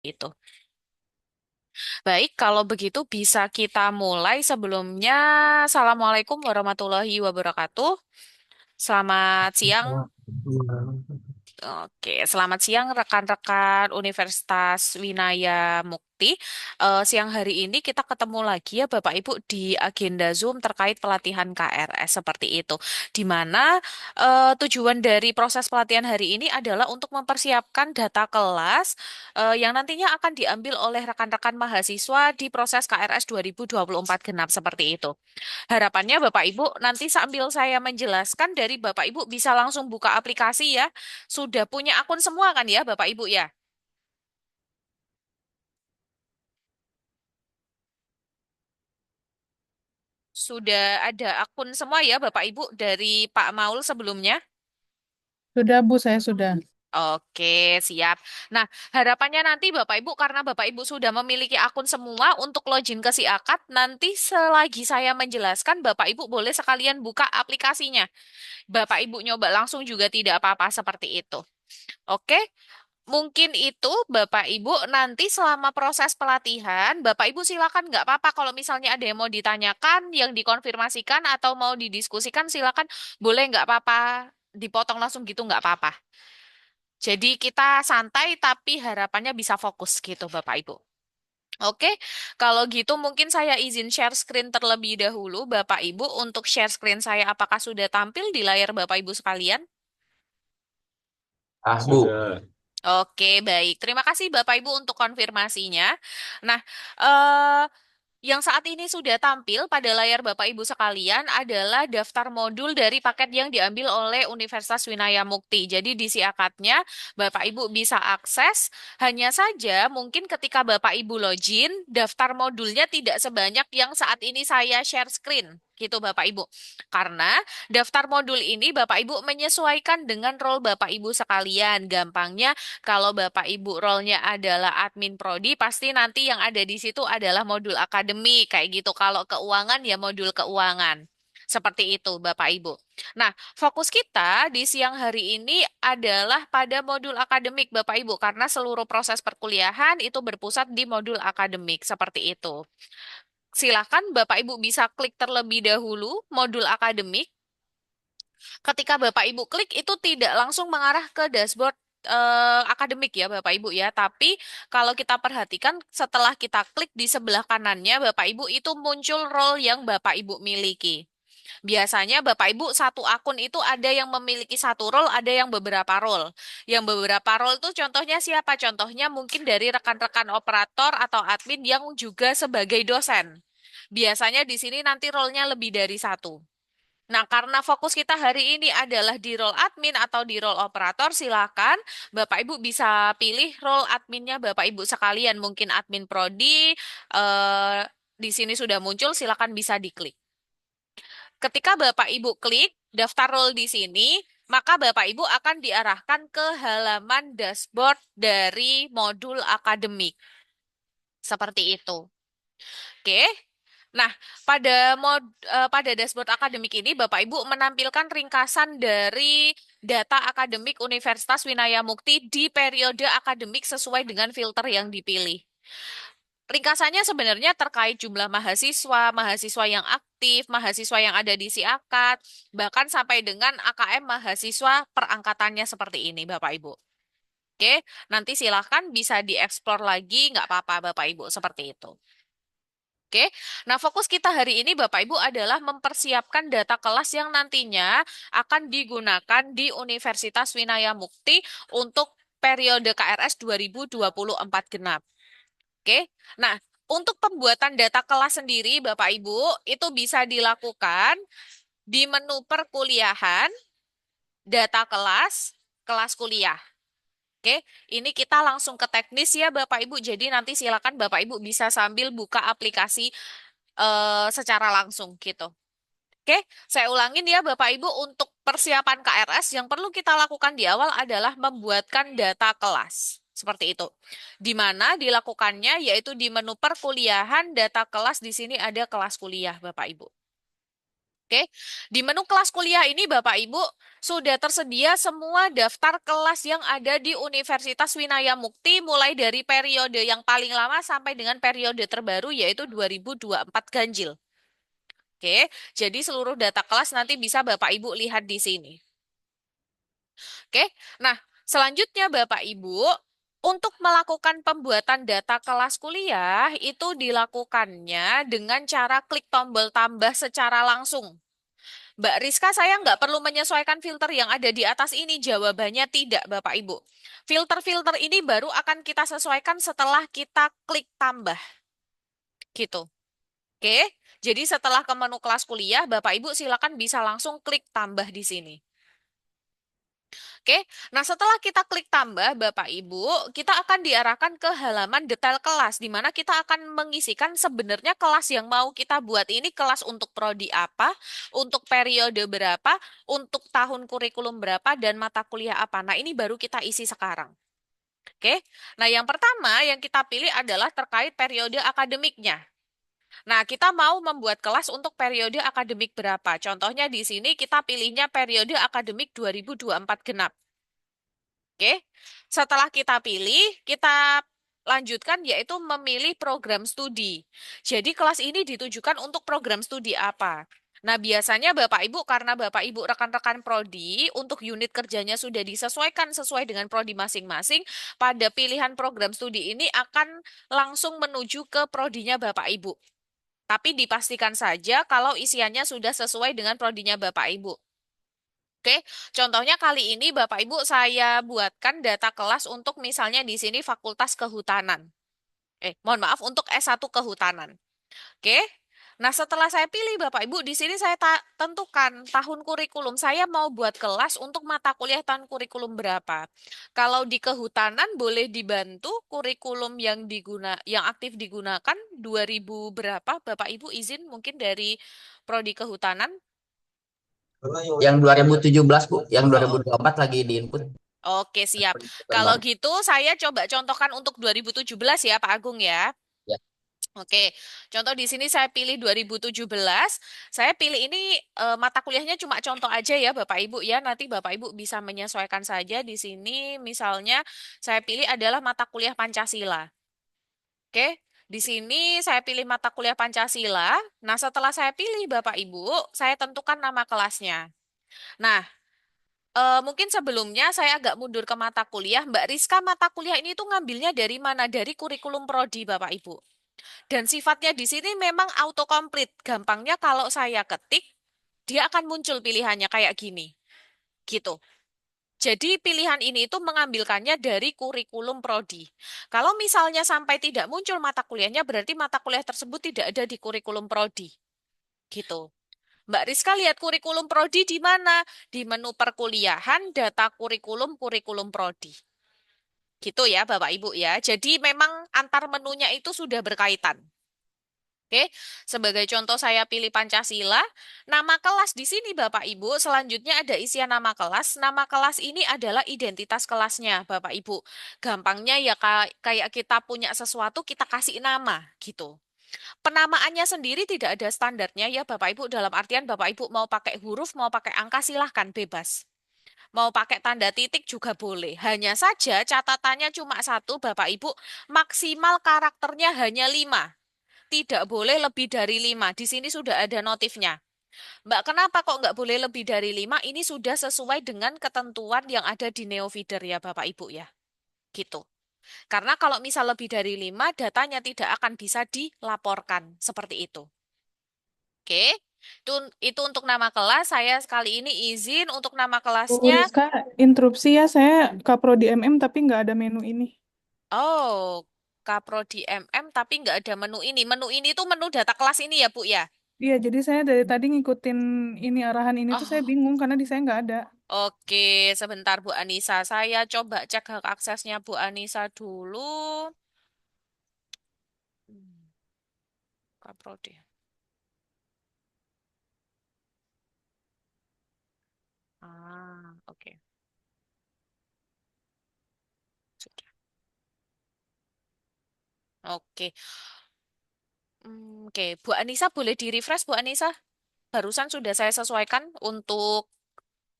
Itu. Baik, kalau begitu bisa kita mulai sebelumnya. Assalamualaikum warahmatullahi wabarakatuh. Selamat siang. Oke, selamat siang rekan-rekan Universitas Winaya Mukti. Siang hari ini kita ketemu lagi ya Bapak Ibu di agenda Zoom terkait pelatihan KRS seperti itu. Di mana tujuan dari proses pelatihan hari ini adalah untuk mempersiapkan data kelas yang nantinya akan diambil oleh rekan-rekan mahasiswa di proses KRS 2024 genap seperti itu. Harapannya Bapak Ibu nanti sambil saya menjelaskan dari Bapak Ibu bisa langsung buka aplikasi ya. Sudah punya akun semua kan ya Bapak Ibu ya? Sudah ada akun semua ya Bapak Ibu dari Pak Maul sebelumnya? Sudah, Bu, saya sudah. Oke, siap. Nah, harapannya nanti Bapak Ibu, karena Bapak Ibu sudah memiliki akun semua untuk login ke si akad, nanti selagi saya menjelaskan, Bapak Ibu boleh sekalian buka aplikasinya. Bapak Ibu nyoba langsung juga tidak apa-apa seperti itu. Oke, mungkin itu Bapak Ibu nanti selama proses pelatihan, Bapak Ibu silakan nggak apa-apa kalau misalnya ada yang mau ditanyakan, yang dikonfirmasikan atau mau didiskusikan silakan boleh nggak apa-apa, dipotong langsung gitu nggak apa-apa. Jadi kita santai tapi harapannya bisa fokus gitu Bapak Ibu. Oke, kalau gitu mungkin saya izin share screen terlebih dahulu Bapak Ibu untuk share screen saya apakah sudah tampil di layar Bapak Ibu sekalian? Ah, Bu. Oke, baik. Terima kasih Bapak Ibu untuk konfirmasinya. Nah, eh, yang saat ini sudah tampil pada layar Bapak Ibu sekalian adalah daftar modul dari paket yang diambil oleh Universitas Winaya Mukti. Jadi di siakatnya Bapak Ibu bisa akses. Hanya saja mungkin ketika Bapak Ibu login, daftar modulnya tidak sebanyak yang saat ini saya share screen. Gitu Bapak Ibu. Karena daftar modul ini Bapak Ibu menyesuaikan dengan role Bapak Ibu sekalian. Gampangnya kalau Bapak Ibu role-nya adalah admin prodi, pasti nanti yang ada di situ adalah modul akademik, kayak gitu. Kalau keuangan, ya modul keuangan. Seperti itu, Bapak Ibu. Nah, fokus kita di siang hari ini adalah pada modul akademik, Bapak Ibu, karena seluruh proses perkuliahan itu berpusat di modul akademik, seperti itu. Silakan Bapak Ibu bisa klik terlebih dahulu modul akademik. Ketika Bapak Ibu klik itu tidak langsung mengarah ke dashboard akademik ya Bapak Ibu ya. Tapi kalau kita perhatikan setelah kita klik di sebelah kanannya Bapak Ibu itu muncul role yang Bapak Ibu miliki. Biasanya Bapak Ibu satu akun itu ada yang memiliki satu role, ada yang beberapa role. Yang beberapa role itu contohnya siapa? Contohnya mungkin dari rekan-rekan operator atau admin yang juga sebagai dosen. Biasanya di sini nanti role-nya lebih dari satu. Nah, karena fokus kita hari ini adalah di role admin atau di role operator, silakan Bapak Ibu bisa pilih role adminnya Bapak Ibu sekalian. Mungkin admin prodi di sini sudah muncul, silakan bisa diklik. Ketika Bapak Ibu klik daftar role di sini, maka Bapak Ibu akan diarahkan ke halaman dashboard dari modul akademik. Seperti itu. Oke. Nah, pada dashboard akademik ini Bapak Ibu menampilkan ringkasan dari data akademik Universitas Winaya Mukti di periode akademik sesuai dengan filter yang dipilih. Ringkasannya sebenarnya terkait jumlah mahasiswa, mahasiswa yang aktif, mahasiswa yang ada di Siakat, bahkan sampai dengan AKM mahasiswa perangkatannya seperti ini, Bapak Ibu. Oke, nanti silahkan bisa dieksplor lagi, nggak apa-apa Bapak Ibu, seperti itu. Oke, nah fokus kita hari ini Bapak Ibu adalah mempersiapkan data kelas yang nantinya akan digunakan di Universitas Winaya Mukti untuk periode KRS 2024 genap. Oke, nah untuk pembuatan data kelas sendiri Bapak Ibu itu bisa dilakukan di menu perkuliahan, data kelas, kelas kuliah. Oke, ini kita langsung ke teknis ya Bapak Ibu. Jadi nanti silakan Bapak Ibu bisa sambil buka aplikasi secara langsung gitu. Oke, saya ulangin ya Bapak Ibu untuk persiapan KRS yang perlu kita lakukan di awal adalah membuatkan data kelas. Seperti itu. Di mana dilakukannya yaitu di menu perkuliahan data kelas di sini ada kelas kuliah Bapak Ibu. Oke, di menu kelas kuliah ini Bapak Ibu sudah tersedia semua daftar kelas yang ada di Universitas Winaya Mukti mulai dari periode yang paling lama sampai dengan periode terbaru yaitu 2024 ganjil. Oke, jadi seluruh data kelas nanti bisa Bapak Ibu lihat di sini. Oke, nah selanjutnya Bapak Ibu, untuk melakukan pembuatan data kelas kuliah itu dilakukannya dengan cara klik tombol tambah secara langsung. Mbak Rizka, saya nggak perlu menyesuaikan filter yang ada di atas ini. Jawabannya tidak, Bapak Ibu. Filter-filter ini baru akan kita sesuaikan setelah kita klik tambah, gitu. Oke, jadi setelah ke menu kelas kuliah, Bapak Ibu silakan bisa langsung klik tambah di sini. Oke, nah setelah kita klik tambah, Bapak Ibu, kita akan diarahkan ke halaman detail kelas, di mana kita akan mengisikan sebenarnya kelas yang mau kita buat ini kelas untuk prodi apa, untuk periode berapa, untuk tahun kurikulum berapa, dan mata kuliah apa. Nah, ini baru kita isi sekarang. Oke, nah yang pertama yang kita pilih adalah terkait periode akademiknya. Nah, kita mau membuat kelas untuk periode akademik berapa? Contohnya di sini kita pilihnya periode akademik 2024 genap. Oke, setelah kita pilih, kita lanjutkan yaitu memilih program studi. Jadi kelas ini ditujukan untuk program studi apa? Nah, biasanya Bapak Ibu, karena Bapak Ibu rekan-rekan prodi, untuk unit kerjanya sudah disesuaikan sesuai dengan prodi masing-masing, pada pilihan program studi ini akan langsung menuju ke prodinya Bapak Ibu. Tapi dipastikan saja kalau isiannya sudah sesuai dengan prodinya Bapak Ibu. Oke, contohnya kali ini Bapak Ibu saya buatkan data kelas untuk misalnya di sini Fakultas Kehutanan. Mohon maaf untuk S1 Kehutanan. Oke. Nah, setelah saya pilih Bapak Ibu, di sini saya tentukan tahun kurikulum. Saya mau buat kelas untuk mata kuliah tahun kurikulum berapa. Kalau di kehutanan boleh dibantu kurikulum yang aktif digunakan 2000 berapa Bapak Ibu izin mungkin dari prodi kehutanan. Yang 2017 Bu, yang Oh, 2024 lagi di input. oke, siap. Kalau Baru. gitu, saya coba contohkan untuk 2017 ya, Pak Agung ya. Ya. Oke, contoh di sini saya pilih 2017. Saya pilih ini mata kuliahnya cuma contoh aja ya, Bapak Ibu ya. Nanti Bapak Ibu bisa menyesuaikan saja di sini. Misalnya, saya pilih adalah mata kuliah Pancasila. Oke, di sini saya pilih mata kuliah Pancasila. Nah, setelah saya pilih Bapak Ibu, saya tentukan nama kelasnya. Nah, mungkin sebelumnya saya agak mundur ke mata kuliah. Mbak Rizka, mata kuliah ini tuh ngambilnya dari mana? Dari kurikulum prodi, Bapak Ibu. Dan sifatnya di sini memang autocomplete. Gampangnya kalau saya ketik, dia akan muncul pilihannya kayak gini. Gitu. Jadi pilihan ini itu mengambilkannya dari kurikulum prodi. Kalau misalnya sampai tidak muncul mata kuliahnya, berarti mata kuliah tersebut tidak ada di kurikulum prodi. Gitu. Mbak Rizka lihat kurikulum prodi di mana? Di menu perkuliahan, data kurikulum, kurikulum prodi. Gitu ya Bapak Ibu ya. Jadi memang antar menunya itu sudah berkaitan. Oke, sebagai contoh saya pilih Pancasila. Nama kelas di sini Bapak Ibu, selanjutnya ada isian nama kelas. Nama kelas ini adalah identitas kelasnya Bapak Ibu. Gampangnya ya kayak kita punya sesuatu kita kasih nama gitu. Penamaannya sendiri tidak ada standarnya ya Bapak Ibu, dalam artian Bapak Ibu mau pakai huruf, mau pakai angka silahkan bebas. Mau pakai tanda titik juga boleh. Hanya saja catatannya cuma satu Bapak Ibu, maksimal karakternya hanya 5. Tidak boleh lebih dari 5. Di sini sudah ada notifnya. Mbak, kenapa kok nggak boleh lebih dari 5? Ini sudah sesuai dengan ketentuan yang ada di Neofeeder ya Bapak Ibu ya. Gitu. Karena kalau misal lebih dari 5, datanya tidak akan bisa dilaporkan. Seperti itu. Oke. Itu untuk nama kelas. Saya sekali ini izin untuk nama Bu kelasnya. Rizka, interupsi ya, saya Kaprodi MM tapi nggak ada menu ini. Oh, Kaprodi MM tapi nggak ada menu ini. Menu ini tuh menu data kelas ini ya Bu ya? Iya, jadi saya dari tadi ngikutin ini arahan ini tuh saya Oh, bingung karena di saya nggak ada. oke, sebentar Bu Anissa. Saya coba cek hak aksesnya Bu Anissa dulu. Hmm, Kaprodi. Oke. Sudah. Oke. Oke, Bu Anissa boleh di-refresh Bu Anissa? barusan sudah saya sesuaikan untuk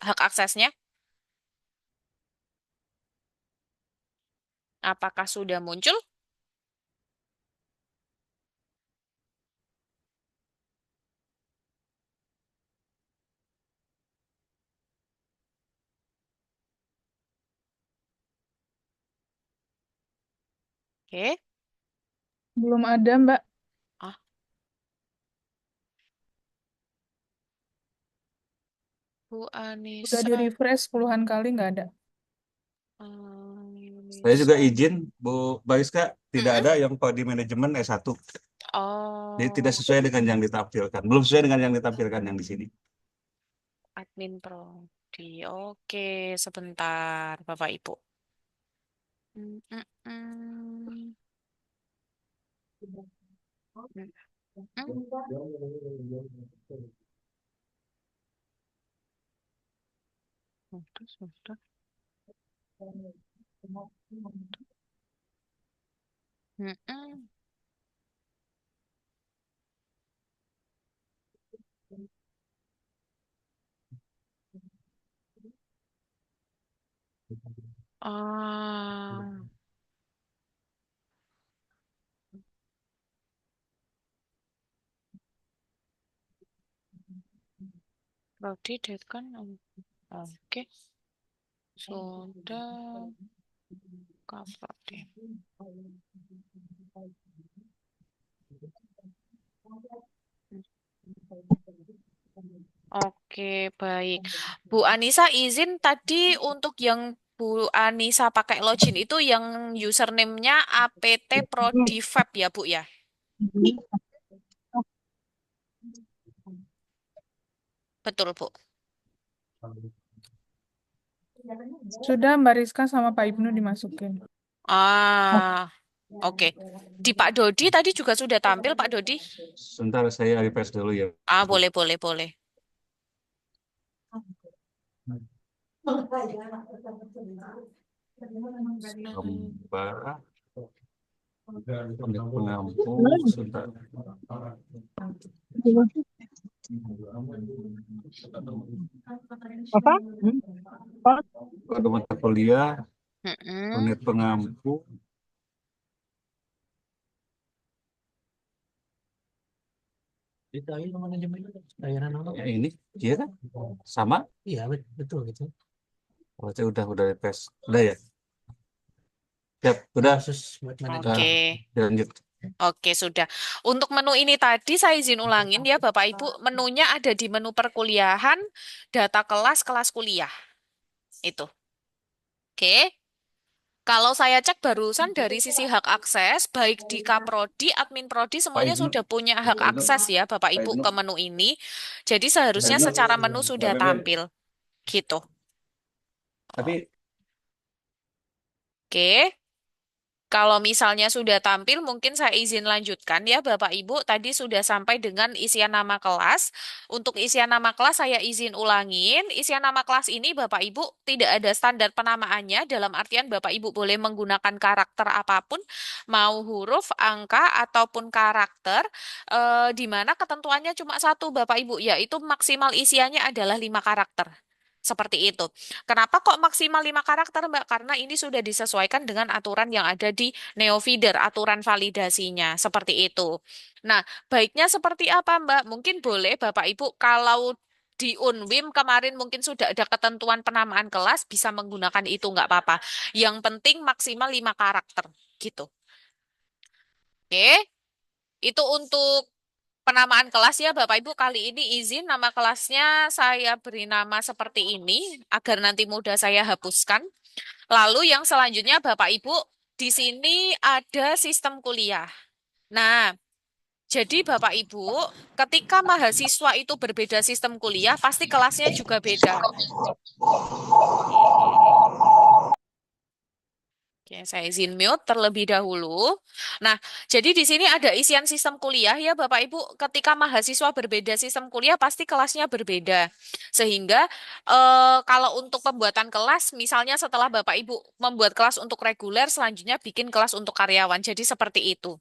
hak aksesnya. Apakah sudah muncul? Oke. Belum ada, Mbak. Ah, Bu Udah Anissa. di-refresh puluhan kali nggak ada. Saya juga Anissa. izin, Bu Bariska, tidak Mm-mm. ada yang di manajemen S1. Jadi tidak Oh, sesuai dengan yang ditampilkan. Belum sesuai dengan yang ditampilkan yang di sini. admin prodi. Oke, sebentar, Bapak Ibu. Mm, mm, mm. Mm, mm. Sudah, sudah. Mm-mm. Ah, prodi dekan. Oke, sudah kaprodi. Oke, baik. Bu Anissa izin tadi untuk yang Bu Anissa pakai login itu yang username-nya aptprodivap ya, Bu ya? Betul, Bu. Sudah Mbak Rizka sama Pak Ibnu dimasukin. Ah, oke. Di Pak Dodi tadi juga sudah tampil, Pak Dodi? Sebentar saya refresh dulu ya, Ah, Bu. boleh, boleh, boleh. Hamba, pengampu, sebentar. Apa? Pada mata kuliah, Mm-mm. unit pengampu. Ditawarin manajemen layanan apa? Ya ini, iya kan? Sama? Iya, betul gitu. Oh, saya udah refresh. Udah ya? Siap, udah. Khusus buat manajemen. Oke. Lanjut. Oke, sudah. Untuk menu ini tadi saya izin ulangin ya, Bapak Ibu. Menunya ada di menu perkuliahan, data kelas, kelas kuliah. Itu. Oke. Kalau saya cek barusan dari sisi hak akses, baik di Kaprodi, admin Prodi, Pak semuanya Ibnu, sudah punya hak Pak Ibnu, akses ya, Bapak Pak Ibu, Ibnu, ke menu ini. Jadi Pak seharusnya Ibnu, secara menu Pak sudah Beben. tampil. Gitu. Tapi Oke. Kalau misalnya sudah tampil, mungkin saya izin lanjutkan ya, Bapak Ibu. Tadi sudah sampai dengan isian nama kelas. Untuk isian nama kelas, saya izin ulangin. Isian nama kelas ini, Bapak Ibu, tidak ada standar penamaannya. Dalam artian, Bapak Ibu boleh menggunakan karakter apapun, mau huruf, angka, ataupun karakter, di mana ketentuannya cuma satu, Bapak Ibu, yaitu maksimal isiannya adalah 5 karakter. Seperti itu. Kenapa kok maksimal 5 karakter, Mbak? Karena ini sudah disesuaikan dengan aturan yang ada di Neofeeder, aturan validasinya. Seperti itu. Nah, baiknya seperti apa, Mbak? Mungkin boleh Bapak Ibu kalau di Unwim kemarin mungkin sudah ada ketentuan penamaan kelas, bisa menggunakan itu, nggak apa-apa. Yang penting maksimal 5 karakter. Gitu. Oke, itu untuk penamaan kelas ya Bapak Ibu. Kali ini izin nama kelasnya saya beri nama seperti ini, agar nanti mudah saya hapuskan. Lalu yang selanjutnya Bapak Ibu, di sini ada sistem kuliah. Nah, jadi Bapak Ibu, ketika mahasiswa itu berbeda sistem kuliah, pasti kelasnya juga beda. Oke, saya izin mute terlebih dahulu. Nah, jadi di sini ada isian sistem kuliah ya Bapak Ibu. Ketika mahasiswa berbeda sistem kuliah, pasti kelasnya berbeda. Sehingga kalau untuk pembuatan kelas, misalnya setelah Bapak Ibu membuat kelas untuk reguler, selanjutnya bikin kelas untuk karyawan. Jadi seperti itu.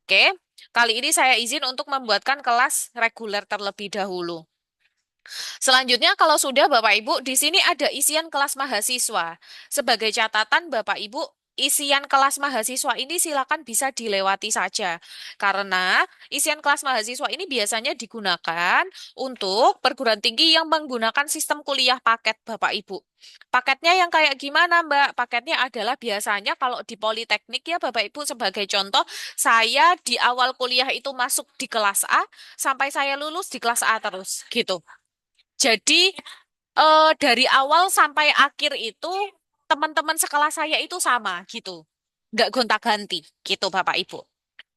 Oke. Kali ini saya izin untuk membuatkan kelas reguler terlebih dahulu. Selanjutnya, kalau sudah Bapak Ibu, di sini ada isian kelas mahasiswa. Sebagai catatan Bapak Ibu, isian kelas mahasiswa ini silakan bisa dilewati saja. Karena isian kelas mahasiswa ini biasanya digunakan untuk perguruan tinggi yang menggunakan sistem kuliah paket Bapak Ibu. Paketnya yang kayak gimana Mbak? Paketnya adalah biasanya kalau di Politeknik ya Bapak Ibu, sebagai contoh, saya di awal kuliah itu masuk di kelas A, sampai saya lulus di kelas A terus, gitu. Jadi dari awal sampai akhir itu teman-teman sekelas saya itu sama gitu. Nggak gonta-ganti gitu Bapak Ibu.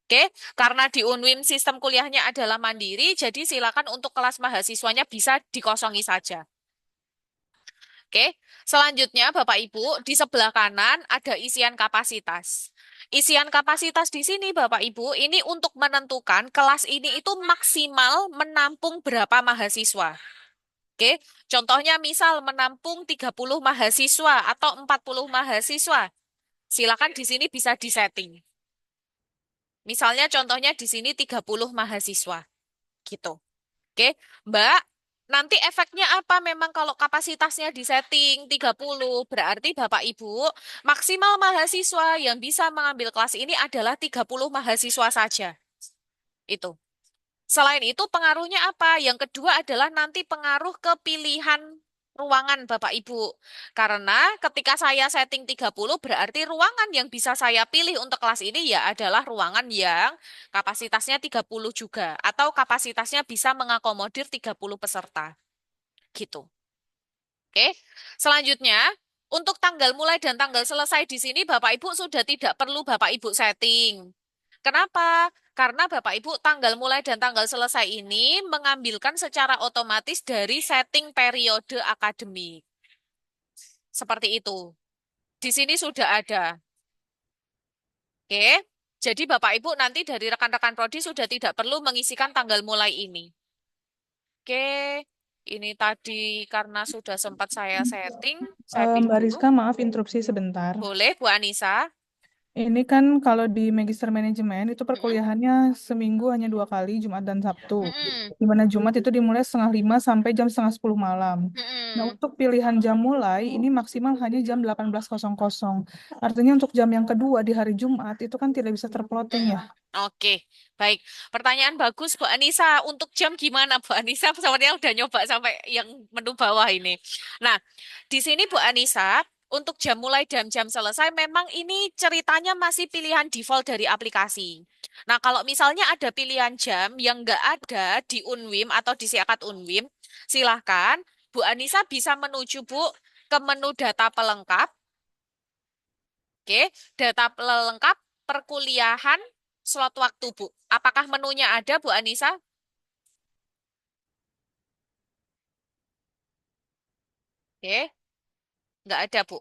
Oke, karena di UNWIM sistem kuliahnya adalah mandiri, jadi silakan untuk kelas mahasiswanya bisa dikosongi saja. Oke, selanjutnya Bapak Ibu, di sebelah kanan ada isian kapasitas. Isian kapasitas di sini Bapak Ibu, ini untuk menentukan kelas ini itu maksimal menampung berapa mahasiswa. Oke, contohnya misal menampung 30 mahasiswa atau 40 mahasiswa. Silakan di sini bisa disetting. Misalnya contohnya di sini 30 mahasiswa gitu. Oke, Mbak, nanti efeknya apa memang kalau kapasitasnya disetting 30, berarti Bapak Ibu maksimal mahasiswa yang bisa mengambil kelas ini adalah 30 mahasiswa saja. Itu. Selain itu, pengaruhnya apa? Yang kedua adalah nanti pengaruh ke pilihan ruangan Bapak Ibu. Karena ketika saya setting 30, berarti ruangan yang bisa saya pilih untuk kelas ini ya adalah ruangan yang kapasitasnya 30 juga. Atau kapasitasnya bisa mengakomodir 30 peserta. Gitu. Oke. Selanjutnya, untuk tanggal mulai dan tanggal selesai di sini Bapak Ibu sudah tidak perlu Bapak Ibu setting. Kenapa? Karena Bapak Ibu tanggal mulai dan tanggal selesai ini mengambilkan secara otomatis dari setting periode akademik. Seperti itu. Di sini sudah ada. Oke. Jadi Bapak Ibu nanti dari rekan-rekan prodi sudah tidak perlu mengisikan tanggal mulai ini. Oke. Ini tadi karena sudah sempat saya setting, saya pilih Mbak dulu. Rizka, maaf interupsi sebentar. Boleh, Bu Anissa? Ini kan kalau di Magister Manajemen itu Mm-mm. perkuliahannya seminggu hanya 2 kali, Jumat dan Sabtu. Mm-mm. Di mana Jumat itu dimulai setengah 5 sampai jam setengah 10 malam. Nah, Mm-mm. untuk pilihan jam mulai ini maksimal hanya jam 18.00. Artinya untuk jam yang kedua di hari Jumat itu kan tidak bisa terplotting ya. Oke, baik. Pertanyaan bagus, Bu Anissa. Untuk jam gimana, Bu Anissa? Sepertinya udah nyoba sampai yang menu bawah ini. Nah, di sini Bu Anissa, untuk jam mulai dan jam selesai, memang ini ceritanya masih pilihan default dari aplikasi. Nah, kalau misalnya ada pilihan jam yang nggak ada di Unwim atau di Siakat Unwim, silahkan Bu Anissa bisa menuju, Bu, ke menu data pelengkap. Oke, data pelengkap perkuliahan slot waktu, Bu. Apakah menunya ada, Bu Anissa? Oke, nggak ada, Bu.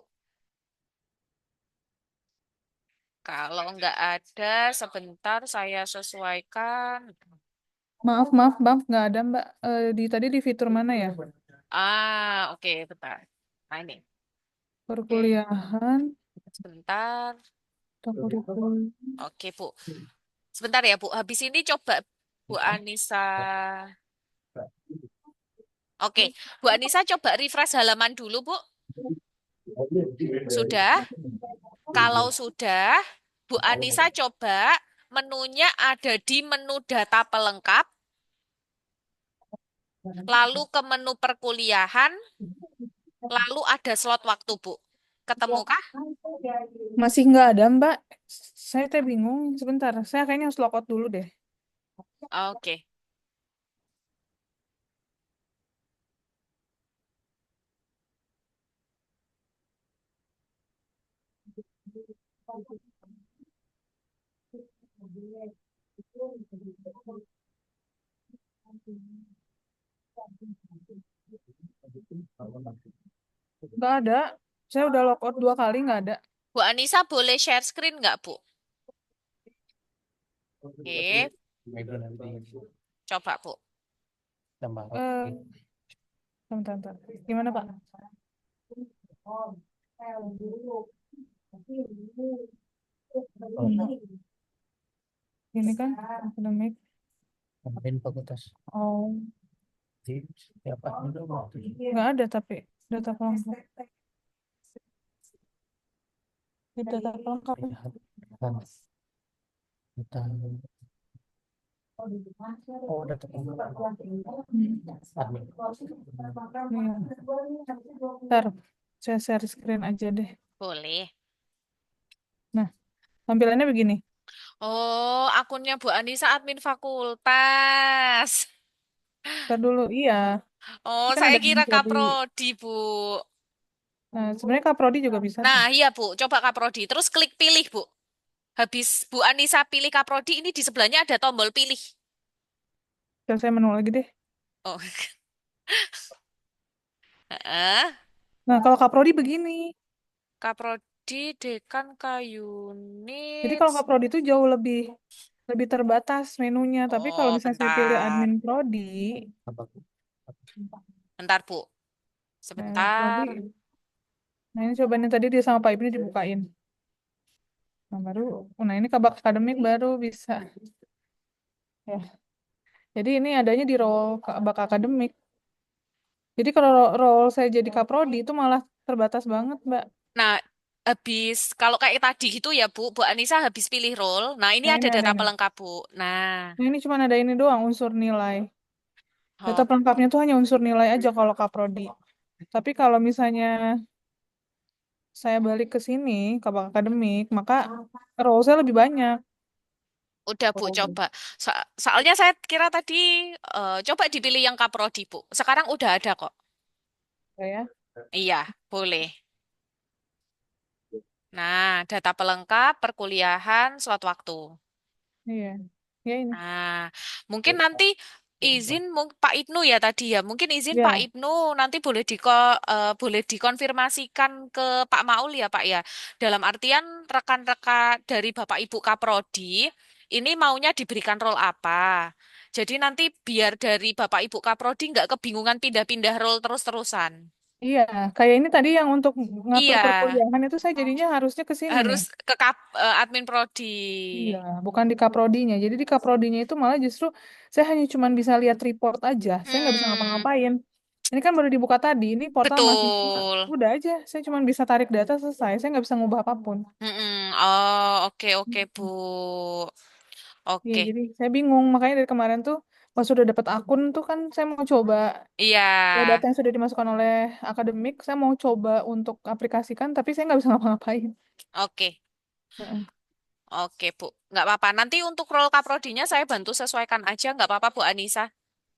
Kalau nggak ada, sebentar saya sesuaikan. Maaf, Bang, nggak ada Mbak. Di tadi di fitur mana ya? Oke, bentar. Nah, ini. Oke, Perkuliahan sebentar. atau kurikulum. Oke, Bu. Sebentar ya, Bu. Habis ini coba Bu Anissa. Oke, Bu Anissa coba refresh halaman dulu, Bu. Sudah? Kalau sudah, Bu Anissa coba menunya ada di menu data pelengkap, lalu ke menu perkuliahan, lalu ada slot waktu, Bu. Ketemukah? Masih nggak ada Mbak. Saya teh bingung. Sebentar, saya kayaknya harus logout dulu deh. Oke. Nggak ada. Saya udah logout 2 kali nggak ada. Bu Anissa boleh share screen nggak, Bu? Oke, coba, Bu. Eh, bentar. Gimana Pak? Hmm. Ini kan akademik. Kemarin fakultas Oh, di siapa itu waktu nggak ada tapi data pelengkap. Di data pelengkap. kan kita oh udah ketemu admin. Iya. Ntar saya share screen aja deh. Boleh. Nah, tampilannya begini. Oh, akunnya Bu Anissa admin fakultas. Ntar dulu, iya. Oh, Ini kan saya ada kira prodi. Kaprodi, Bu. Nah, sebenarnya Kaprodi juga bisa Nah, tuh. iya, Bu. Coba Kaprodi. Terus klik pilih, Bu. Habis Bu Anissa pilih Kaprodi, ini di sebelahnya ada tombol pilih. Ntar saya menu lagi deh. Oh, heeh. Nah, kalau Kaprodi begini. Kaprodi, Dekan, Jadi kalau Kayunit. Kaprodi itu jauh lebih lebih terbatas menunya. Tapi kalau Oh, misalnya saya pilih admin bentar. prodi, Apa Bentar, Bu. nah, prodi, Sebentar. nah ini coba nih tadi dia sama Pak Ibnu dibukain. Nah, baru, nah ini kabak akademik baru bisa. Ya, jadi ini adanya di role kabak akademik. Jadi kalau role saya jadi kaprodi itu malah terbatas banget, Mbak. Nah, habis kalau kayak tadi gitu ya, Bu. Bu Anissa habis pilih role. Nah, ini Nah ada ini ada data ini. pelengkap, Bu. Nah, Nah ini cuma ada ini doang unsur nilai. Data oh, pelengkapnya tuh hanya unsur nilai aja kalau kaprodi. Tapi kalau misalnya saya balik ke sini, kabak akademik, maka role saya lebih banyak. udah Bu Oh. coba. Soalnya saya kira tadi coba dipilih yang Kaprodi, Bu. Sekarang udah ada kok. Ya, Iya, boleh. Nah, data pelengkap, perkuliahan, slot waktu. iya. Ya ini. Nah, mungkin nanti izin Pak Ibnu ya tadi ya. Mungkin izin Pak Ya, Ibnu nanti boleh dikonfirmasikan ke Pak Maul ya Pak ya. Dalam artian rekan-rekan dari Bapak Ibu Kaprodi ini maunya diberikan role apa. Jadi nanti biar dari Bapak Ibu Kaprodi nggak kebingungan pindah-pindah role terus-terusan. iya. Kayak ini tadi yang untuk ngatur Iya, perkuliahan itu saya jadinya harusnya ke sini nih. harus ke admin prodi. Iya, bukan di kaprodinya. Jadi di kaprodinya itu malah justru saya hanya cuma bisa lihat report aja. Saya nggak bisa Hmm, ngapa-ngapain. Ini kan baru dibuka tadi. Ini portal masih buka. betul. Udah aja. Saya cuma bisa tarik data selesai. Saya nggak bisa ngubah apapun. Mm-mm. Oh, oke oke Bu. Iya, Oke. jadi saya bingung. Makanya dari kemarin tuh pas sudah dapat akun tuh kan saya mau coba Iya. ya data yang sudah dimasukkan oleh akademik. Saya mau coba untuk aplikasikan, tapi saya nggak bisa ngapa-ngapain. Oke. Heeh. Oke, Bu. Nggak apa-apa. Nanti untuk role kaprodinya saya bantu sesuaikan aja. Nggak apa-apa, Bu Anissa. Ya,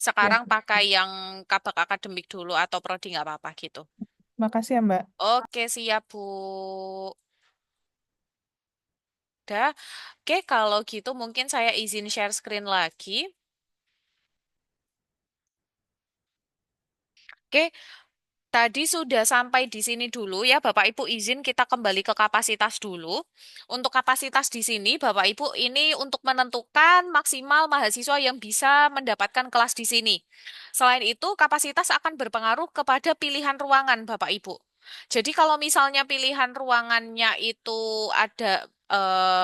Sekarang pakai yang kabak akademik dulu atau prodi nggak apa-apa gitu. makasih ya Mbak. Oke, siap, Bu. Udah. Oke, kalau gitu mungkin saya izin share screen lagi. Oke, tadi sudah sampai di sini dulu ya, Bapak Ibu izin kita kembali ke kapasitas dulu. Untuk kapasitas di sini, Bapak Ibu ini untuk menentukan maksimal mahasiswa yang bisa mendapatkan kelas di sini. Selain itu, kapasitas akan berpengaruh kepada pilihan ruangan, Bapak Ibu. Jadi kalau misalnya pilihan ruangannya itu ada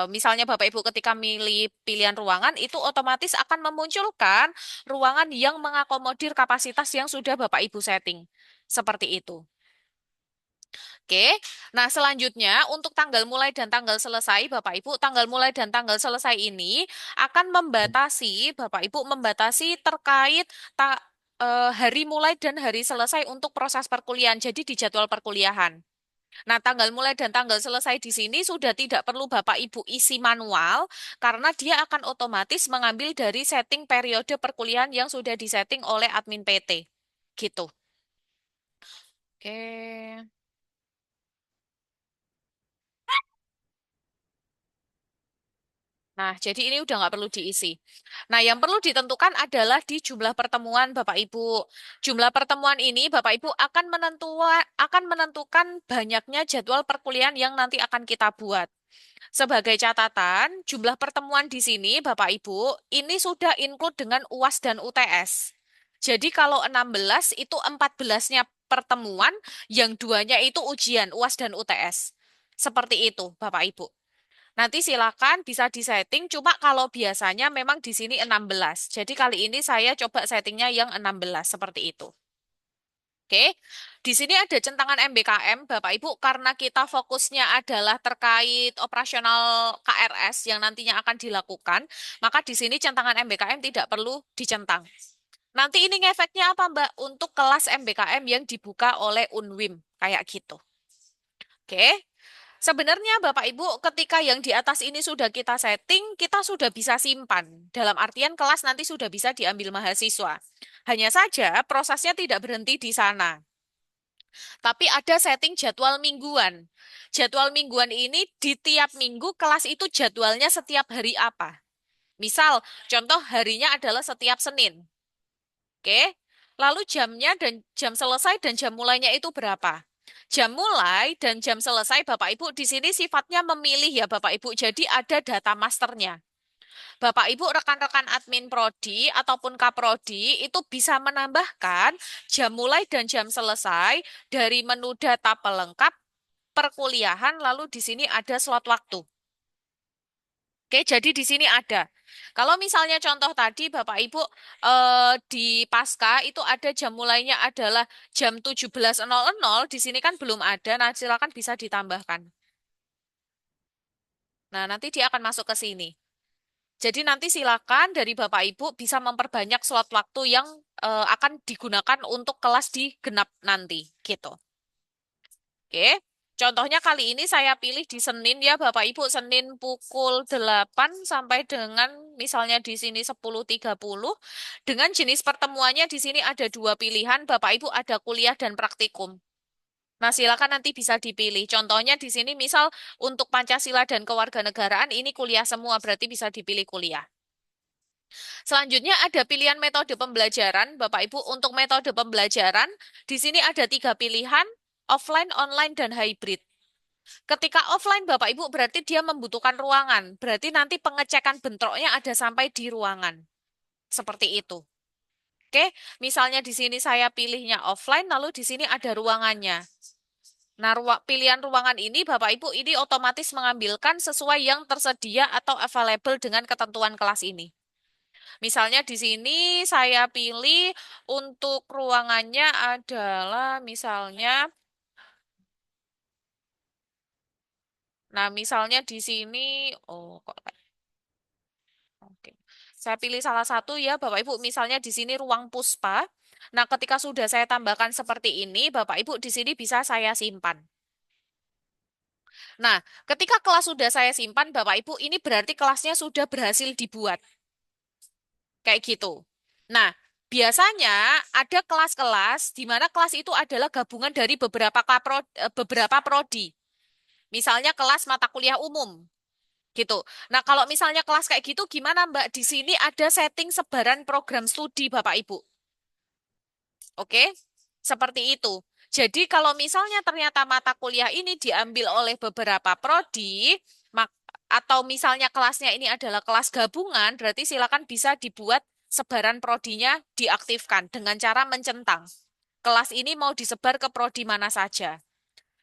misalnya Bapak Ibu ketika milih pilihan ruangan itu otomatis akan memunculkan ruangan yang mengakomodir kapasitas yang sudah Bapak Ibu setting. Seperti itu. Oke. Nah, selanjutnya untuk tanggal mulai dan tanggal selesai, Bapak Ibu, tanggal mulai dan tanggal selesai ini akan membatasi, Bapak Ibu, membatasi terkait hari mulai dan hari selesai untuk proses perkuliahan. Jadi di jadwal perkuliahan. Nah, tanggal mulai dan tanggal selesai di sini sudah tidak perlu Bapak Ibu isi manual karena dia akan otomatis mengambil dari setting periode perkuliahan yang sudah disetting oleh admin PT. Gitu. Oke. Nah, jadi ini udah nggak perlu diisi. Nah, yang perlu ditentukan adalah di jumlah pertemuan Bapak Ibu. Jumlah pertemuan ini Bapak Ibu akan menentukan banyaknya jadwal perkuliahan yang nanti akan kita buat. Sebagai catatan, jumlah pertemuan di sini Bapak Ibu ini sudah include dengan UAS dan UTS. Jadi kalau 16 itu 14-nya pertemuan, yang duanya itu ujian UAS dan UTS. Seperti itu Bapak Ibu. Nanti silakan bisa disetting, cuma kalau biasanya memang di sini 16. Jadi kali ini saya coba settingnya yang 16 seperti itu. Oke, di sini ada centangan MBKM, Bapak Ibu, karena kita fokusnya adalah terkait operasional KRS yang nantinya akan dilakukan, maka di sini centangan MBKM tidak perlu dicentang. Nanti ini ngefeknya apa, Mbak? Untuk kelas MBKM yang dibuka oleh Unwim, kayak gitu. Oke, sebenarnya Bapak Ibu, ketika yang di atas ini sudah kita setting, kita sudah bisa simpan. Dalam artian kelas nanti sudah bisa diambil mahasiswa. Hanya saja prosesnya tidak berhenti di sana. Tapi ada setting jadwal mingguan. Jadwal mingguan ini di tiap minggu kelas itu jadwalnya setiap hari apa. Misal, contoh harinya adalah setiap Senin. Oke. Lalu jamnya dan jam selesai dan jam mulainya itu berapa? Jam mulai dan jam selesai Bapak Ibu di sini sifatnya memilih ya Bapak Ibu. Jadi ada data masternya. Bapak Ibu rekan-rekan admin prodi ataupun kaprodi itu bisa menambahkan jam mulai dan jam selesai dari menu data pelengkap perkuliahan lalu di sini ada slot waktu. Oke, jadi di sini ada. Kalau misalnya contoh tadi Bapak Ibu di Pasca itu ada jam mulainya adalah jam 17.00, di sini kan belum ada. Nah, silakan bisa ditambahkan. Nah, nanti dia akan masuk ke sini. Jadi nanti silakan dari Bapak Ibu bisa memperbanyak slot waktu yang akan digunakan untuk kelas di genap nanti, gitu. Oke. Contohnya kali ini saya pilih di Senin ya Bapak Ibu, Senin pukul 8 sampai dengan misalnya di sini 10.30. Dengan jenis pertemuannya di sini ada dua pilihan, Bapak Ibu ada kuliah dan praktikum. Nah, silakan nanti bisa dipilih. Contohnya di sini misal untuk Pancasila dan Kewarganegaraan ini kuliah semua, berarti bisa dipilih kuliah. Selanjutnya ada pilihan metode pembelajaran, Bapak Ibu. Untuk metode pembelajaran, di sini ada tiga pilihan, offline, online, dan hybrid. Ketika offline, Bapak Ibu, berarti dia membutuhkan ruangan. Berarti nanti pengecekan bentroknya ada sampai di ruangan. Seperti itu. Oke, misalnya di sini saya pilihnya offline, lalu di sini ada ruangannya. Nah, pilihan ruangan ini, Bapak Ibu, ini otomatis mengambilkan sesuai yang tersedia atau available dengan ketentuan kelas ini. Misalnya di sini saya pilih untuk ruangannya adalah misalnya, nah misalnya di sini, oh kok, oke. Saya pilih salah satu ya Bapak Ibu, misalnya di sini ruang puspa. Nah ketika sudah saya tambahkan seperti ini, Bapak Ibu di sini bisa saya simpan. Nah ketika kelas sudah saya simpan, Bapak Ibu ini berarti kelasnya sudah berhasil dibuat. Kayak gitu. Nah, biasanya ada kelas-kelas di mana kelas itu adalah gabungan dari beberapa prodi. Misalnya kelas mata kuliah umum, gitu. Nah, kalau misalnya kelas kayak gitu, gimana Mbak? Di sini ada setting sebaran program studi Bapak Ibu. Oke? Seperti itu. Jadi kalau misalnya ternyata mata kuliah ini diambil oleh beberapa prodi, atau misalnya kelasnya ini adalah kelas gabungan, berarti silakan bisa dibuat sebaran prodinya diaktifkan dengan cara mencentang. Kelas ini mau disebar ke prodi mana saja.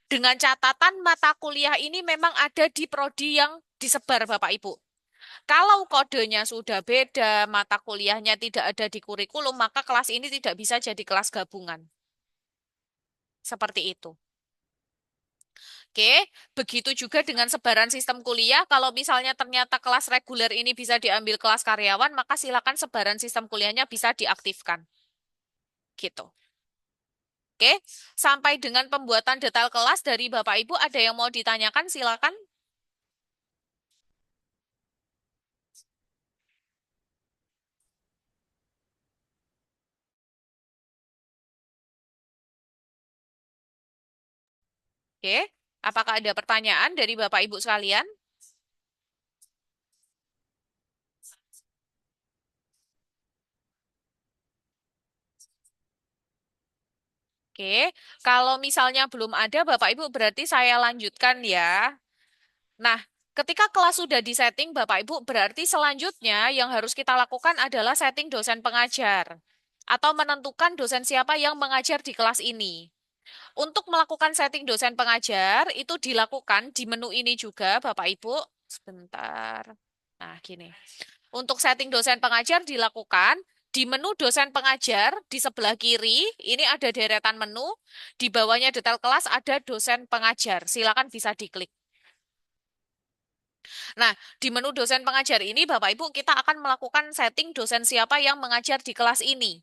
Dengan catatan mata kuliah ini memang ada di prodi yang disebar Bapak Ibu. Kalau kodenya sudah beda, mata kuliahnya tidak ada di kurikulum, maka kelas ini tidak bisa jadi kelas gabungan. Seperti itu. Oke, begitu juga dengan sebaran sistem kuliah. Kalau misalnya ternyata kelas reguler ini bisa diambil kelas karyawan, maka silakan sebaran sistem kuliahnya bisa diaktifkan. Gitu. Oke, sampai dengan pembuatan detail kelas dari Bapak Ibu, ada yang mau ditanyakan, silakan. Oke, apakah ada pertanyaan dari Bapak Ibu sekalian? Oke, kalau misalnya belum ada, Bapak Ibu berarti saya lanjutkan ya. Nah, ketika kelas sudah disetting, Bapak Ibu, berarti selanjutnya yang harus kita lakukan adalah setting dosen pengajar atau menentukan dosen siapa yang mengajar di kelas ini. Untuk melakukan setting dosen pengajar, itu dilakukan di menu ini juga, Bapak Ibu. Sebentar. Nah, gini. Untuk setting dosen pengajar dilakukan di menu dosen pengajar di sebelah kiri, ini ada deretan menu, di bawahnya detail kelas ada dosen pengajar. Silakan bisa diklik. Nah, di menu dosen pengajar ini Bapak Ibu kita akan melakukan setting dosen siapa yang mengajar di kelas ini.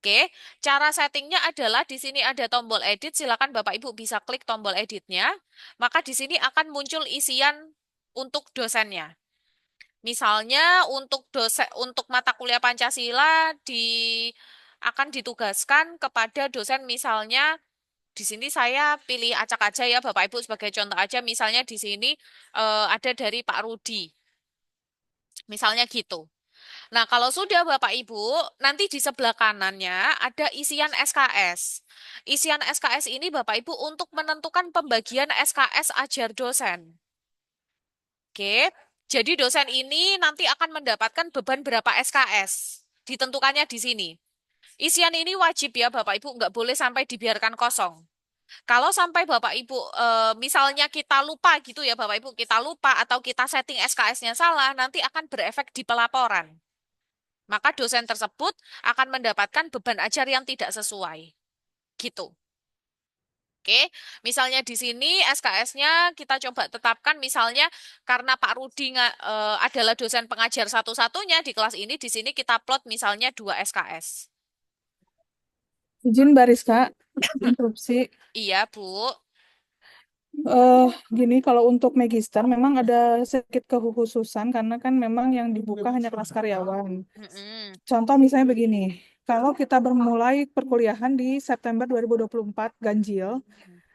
Oke, cara settingnya adalah di sini ada tombol edit, silakan Bapak Ibu bisa klik tombol editnya, maka di sini akan muncul isian untuk dosennya. Misalnya untuk mata kuliah Pancasila akan ditugaskan kepada dosen misalnya di sini saya pilih acak aja ya Bapak Ibu sebagai contoh aja misalnya di sini ada dari Pak Rudi. Misalnya gitu. Nah, kalau sudah Bapak Ibu, nanti di sebelah kanannya ada isian SKS. Isian SKS ini Bapak Ibu untuk menentukan pembagian SKS ajar dosen. Oke, jadi dosen ini nanti akan mendapatkan beban berapa SKS. Ditentukannya di sini. Isian ini wajib ya Bapak Ibu, nggak boleh sampai dibiarkan kosong. Kalau sampai Bapak Ibu, misalnya kita lupa gitu ya Bapak Ibu, kita lupa atau kita setting SKS-nya salah, nanti akan berefek di pelaporan. Maka dosen tersebut akan mendapatkan beban ajar yang tidak sesuai. Gitu. Oke, misalnya di sini SKS-nya kita coba tetapkan misalnya karena Pak Rudi adalah dosen pengajar satu-satunya di kelas ini, di sini kita plot misalnya 2 SKS. Izin baris Kak, interupsi. Iya, Bu. Gini, kalau untuk magister memang ada sedikit kekhususan karena kan memang yang dibuka hanya kelas karyawan. Mm-mm. Contoh misalnya begini, kalau kita bermulai perkuliahan di September 2024 ganjil,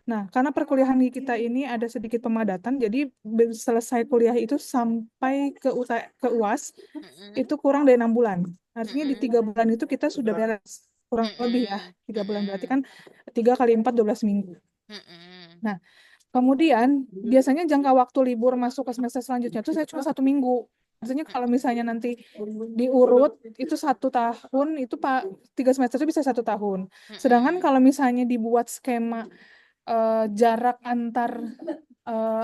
nah karena perkuliahan di kita ini ada sedikit pemadatan, jadi selesai kuliah itu sampai ke UAS Mm-mm. itu kurang dari 6 bulan. Artinya di Mm-mm. 3 bulan itu kita sudah beres, kurang lebih ya, Mm-mm. 3 bulan berarti Mm-mm. kan 3 kali 4 12 minggu. Mm-mm. Nah, kemudian biasanya jangka waktu libur masuk ke semester selanjutnya itu saya cuma 1 minggu. Artinya kalau misalnya nanti diurut itu 1 tahun itu Pak 3 semester itu bisa 1 tahun. Sedangkan Mm-mm. kalau misalnya dibuat skema jarak antar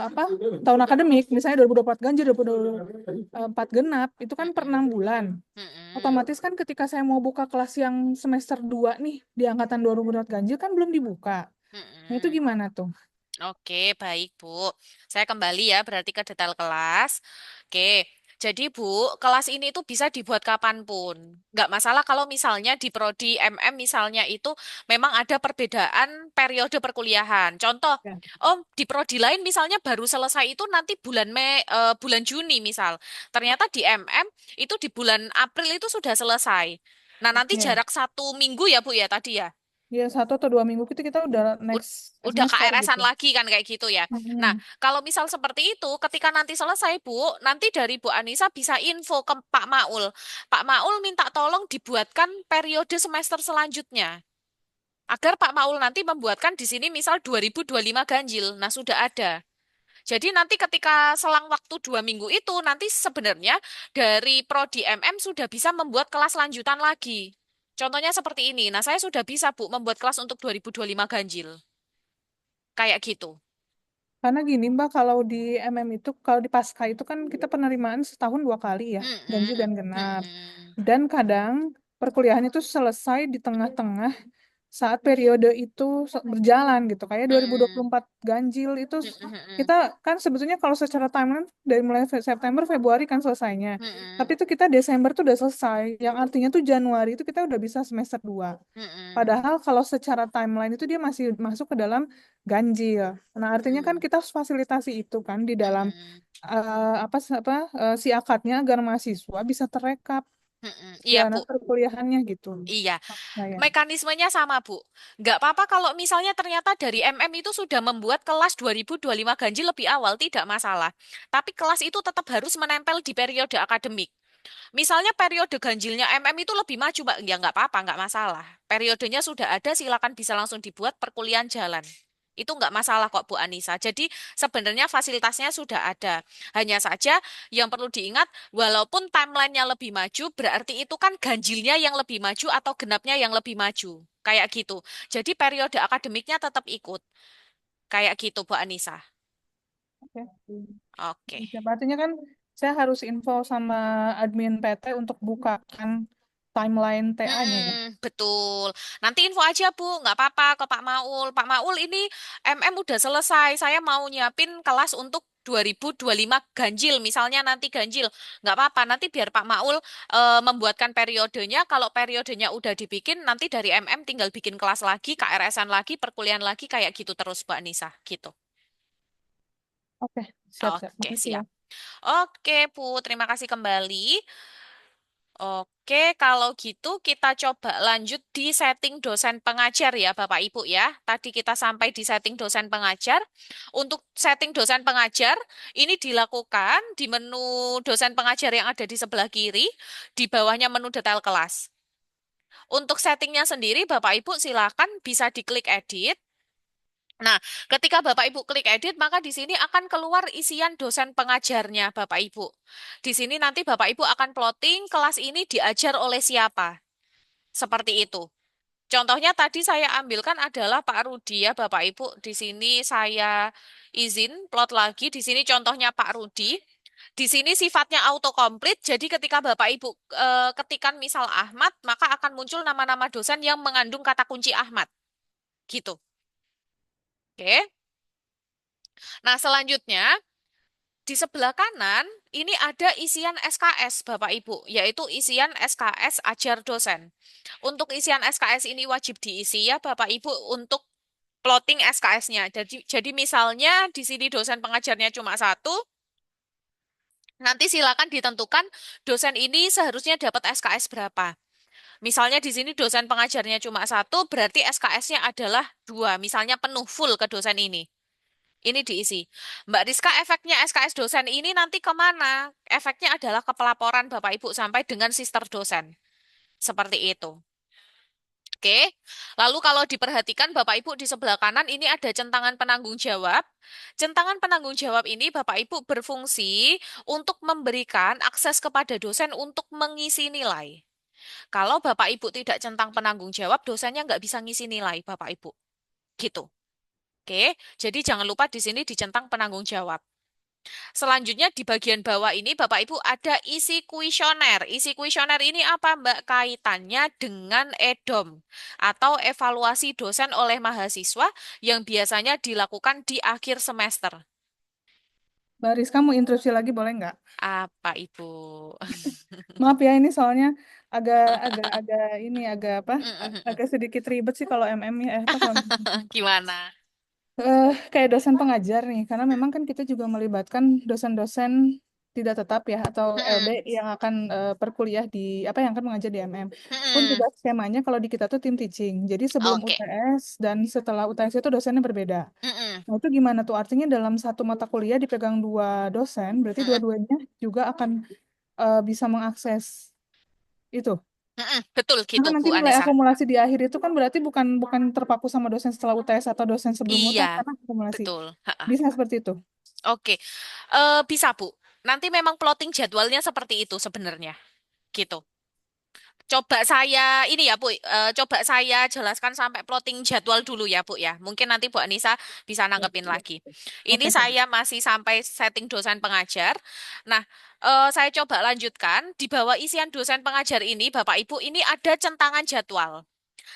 apa tahun akademik, misalnya 2024 ganjil 2024 genap itu kan per 6 bulan. Mm-mm. Otomatis kan ketika saya mau buka kelas yang semester 2 nih di angkatan 2024 ganjil kan belum dibuka. Nah itu Mm-mm. gimana tuh? Oke, baik Bu. Saya kembali ya, berarti ke detail kelas. Oke, jadi Bu, kelas ini itu bisa dibuat kapanpun. Nggak masalah kalau misalnya di prodi MM misalnya itu memang ada perbedaan periode perkuliahan. Contoh, Ya. oh di prodi lain misalnya baru selesai itu nanti bulan Juni misal. Ternyata di MM itu di bulan April itu sudah selesai. Nah, nanti Ya. jarak 1 minggu ya Bu ya tadi ya. Ya 1 atau 2 minggu kita udah ud- next udah semester KRS-an gitu. lagi kan kayak gitu ya. Nah, Mm-mm. kalau misal seperti itu, ketika nanti selesai Bu, nanti dari Bu Anissa bisa info ke Pak Maul. Pak Maul minta tolong dibuatkan periode semester selanjutnya. Agar Pak Maul nanti membuatkan di sini misal 2025 ganjil. Nah, sudah ada. Jadi nanti ketika selang waktu 2 minggu itu, nanti sebenarnya dari Prodi MM sudah bisa membuat kelas lanjutan lagi. Contohnya seperti ini. Nah, saya sudah bisa Bu membuat kelas untuk 2025 ganjil. Kayak gitu. Karena gini Mbak, kalau di MM itu, kalau di Pasca itu kan kita penerimaan setahun 2 kali ya, ganjil dan Mm-mm, genap. mm-mm, Dan kadang perkuliahan itu selesai di tengah-tengah saat periode itu berjalan gitu. Kayak mm-mm, 2024 ganjil itu mm-mm, kita kan sebetulnya kalau secara timeline dari mulai September, Februari kan selesainya. Tapi mm-mm, itu kita Desember tuh udah selesai. Yang artinya tuh Januari itu kita udah bisa semester 2. mm-mm, Padahal kalau secara timeline itu dia masih masuk ke dalam ganjil. Nah, artinya kan mm-mm, kita harus fasilitasi itu kan di dalam mm-mm, si akadnya agar mahasiswa bisa terekap mm-mm. Iya, Bu. perjalanan perkuliahannya gitu. Iya. Nah, ya. Mekanismenya sama, Bu. Nggak apa-apa kalau misalnya ternyata dari MM itu sudah membuat kelas 2025 ganjil lebih awal, tidak masalah. Tapi kelas itu tetap harus menempel di periode akademik. Misalnya periode ganjilnya MM itu lebih maju, Mbak. Ya nggak apa-apa, nggak masalah. Periodenya sudah ada, silakan bisa langsung dibuat perkuliahan jalan. Itu nggak masalah kok Bu Anissa. Jadi sebenarnya fasilitasnya sudah ada. Hanya saja yang perlu diingat, walaupun timelinenya lebih maju, berarti itu kan ganjilnya yang lebih maju atau genapnya yang lebih maju. Kayak gitu. Jadi periode akademiknya tetap ikut. Kayak gitu Bu Anissa. Oke. Oke. Siapa artinya kan saya harus info sama admin PT untuk bukakan timeline TA-nya ya. Betul. Nanti info aja Bu, nggak apa-apa ke Pak Maul. Pak Maul ini udah selesai. Saya mau nyiapin kelas untuk 2025 ganjil. Misalnya nanti ganjil. Nggak apa-apa, nanti biar Pak Maul membuatkan periodenya. Kalau periodenya udah dibikin, nanti dari tinggal bikin kelas lagi, KRS-an lagi, perkuliahan lagi, kayak gitu terus Mbak Nisa. Gitu. Oke, siap-siap. Oke, Makasih ya. siap. Oke, Bu. Terima kasih kembali. Oke, kalau gitu kita coba lanjut di setting dosen pengajar ya, Bapak Ibu ya. Tadi kita sampai di setting dosen pengajar. Untuk setting dosen pengajar, ini dilakukan di menu dosen pengajar yang ada di sebelah kiri, di bawahnya menu detail kelas. Untuk settingnya sendiri, Bapak Ibu silakan bisa diklik edit. Nah, ketika Bapak Ibu klik edit, maka di sini akan keluar isian dosen pengajarnya, Bapak Ibu. Di sini nanti Bapak Ibu akan plotting kelas ini diajar oleh siapa. Seperti itu. Contohnya tadi saya ambilkan adalah Pak Rudi ya, Bapak Ibu. Di sini saya izin plot lagi. Di sini contohnya Pak Rudi. Di sini sifatnya autocomplete, jadi ketika Bapak Ibu ketikan misal Ahmad, maka akan muncul nama-nama dosen yang mengandung kata kunci Ahmad. Gitu. Oke. Nah, selanjutnya di sebelah kanan, ini ada isian SKS, Bapak Ibu, yaitu isian SKS ajar dosen. Untuk isian SKS ini wajib diisi ya, Bapak Ibu, untuk plotting SKS-nya. Jadi misalnya di sini dosen pengajarnya cuma satu, nanti silakan ditentukan dosen ini seharusnya dapat SKS berapa. Misalnya di sini dosen pengajarnya cuma satu, berarti SKS-nya adalah dua, misalnya penuh full ke dosen ini. Ini diisi. Mbak Rizka, efeknya SKS dosen ini nanti kemana? Efeknya adalah ke pelaporan Bapak Ibu sampai dengan sister dosen. Seperti itu. Oke. Lalu kalau diperhatikan Bapak Ibu di sebelah kanan ini ada centangan penanggung jawab. Centangan penanggung jawab ini Bapak Ibu berfungsi untuk memberikan akses kepada dosen untuk mengisi nilai. Kalau Bapak Ibu tidak centang penanggung jawab, dosennya nggak bisa ngisi nilai Bapak Ibu. Gitu. Oke, jadi jangan lupa di sini dicentang penanggung jawab. Selanjutnya di bagian bawah ini Bapak Ibu ada isi kuesioner. Isi kuesioner ini apa Mbak? Kaitannya dengan EDOM atau evaluasi dosen oleh mahasiswa yang biasanya dilakukan di akhir semester. Mbak Rizka mau instruksi lagi boleh nggak? Apa Ibu? Maaf ya ini soalnya agak ini agak apa? Agak sedikit ribet sih kalau MM ya. Apa kalau Gimana? kayak dosen pengajar nih, karena memang kan kita juga melibatkan dosen-dosen tidak tetap ya atau LD Mm-mm. yang akan perkuliah di apa yang akan mengajar di MM. Pun Mm-mm. juga skemanya kalau di kita tuh tim teaching. Jadi sebelum Oke. UTS dan setelah UTS itu dosennya berbeda. Mm-mm. Nah itu gimana tuh? Artinya dalam satu mata kuliah dipegang dua dosen, berarti Mm-mm. dua-duanya juga akan bisa mengakses itu. Mm-mm. Betul Karena gitu Bu nanti nilai Anissa. akumulasi di akhir itu kan berarti bukan bukan terpaku sama dosen setelah UTS atau dosen sebelum UTS Iya, karena akumulasi. betul. Ha-ha. Bisa seperti itu. Oke. Bisa Bu. Nanti memang plotting jadwalnya seperti itu sebenarnya. Gitu. Coba saya ini ya Bu, coba saya jelaskan sampai plotting jadwal dulu ya Bu ya. Mungkin nanti Bu Anissa bisa nanggepin lagi. Ini Oke, siap. saya masih sampai setting dosen pengajar. Nah, saya coba lanjutkan. Di bawah isian dosen pengajar ini, Bapak Ibu, ini ada centangan jadwal.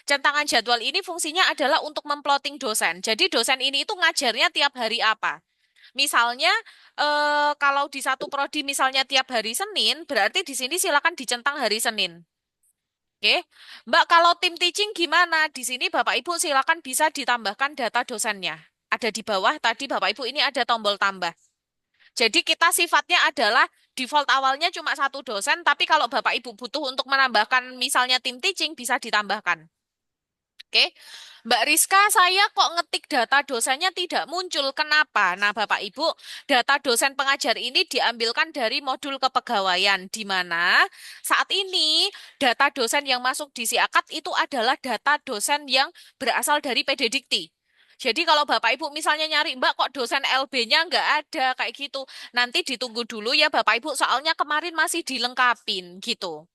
Centangan jadwal ini fungsinya adalah untuk memplotting dosen. Jadi dosen ini itu ngajarnya tiap hari apa. Misalnya, kalau di satu prodi misalnya tiap hari Senin, berarti di sini silakan dicentang hari Senin. Oke, Mbak, kalau tim teaching gimana? Di sini Bapak Ibu silakan bisa ditambahkan data dosennya. Ada di bawah tadi Bapak Ibu ini ada tombol tambah. Jadi kita sifatnya adalah default awalnya cuma satu dosen, tapi kalau Bapak Ibu butuh untuk menambahkan misalnya tim teaching bisa ditambahkan. Oke, Mbak Rizka, saya kok ngetik data dosennya tidak muncul. Kenapa? Nah, Bapak Ibu, data dosen pengajar ini diambilkan dari modul kepegawaian, di mana saat ini data dosen yang masuk di Siakat itu adalah data dosen yang berasal dari PD Dikti. Jadi kalau Bapak Ibu misalnya nyari, Mbak kok dosen LB-nya nggak ada, kayak gitu. Nanti ditunggu dulu ya Bapak Ibu, soalnya kemarin masih dilengkapin gitu.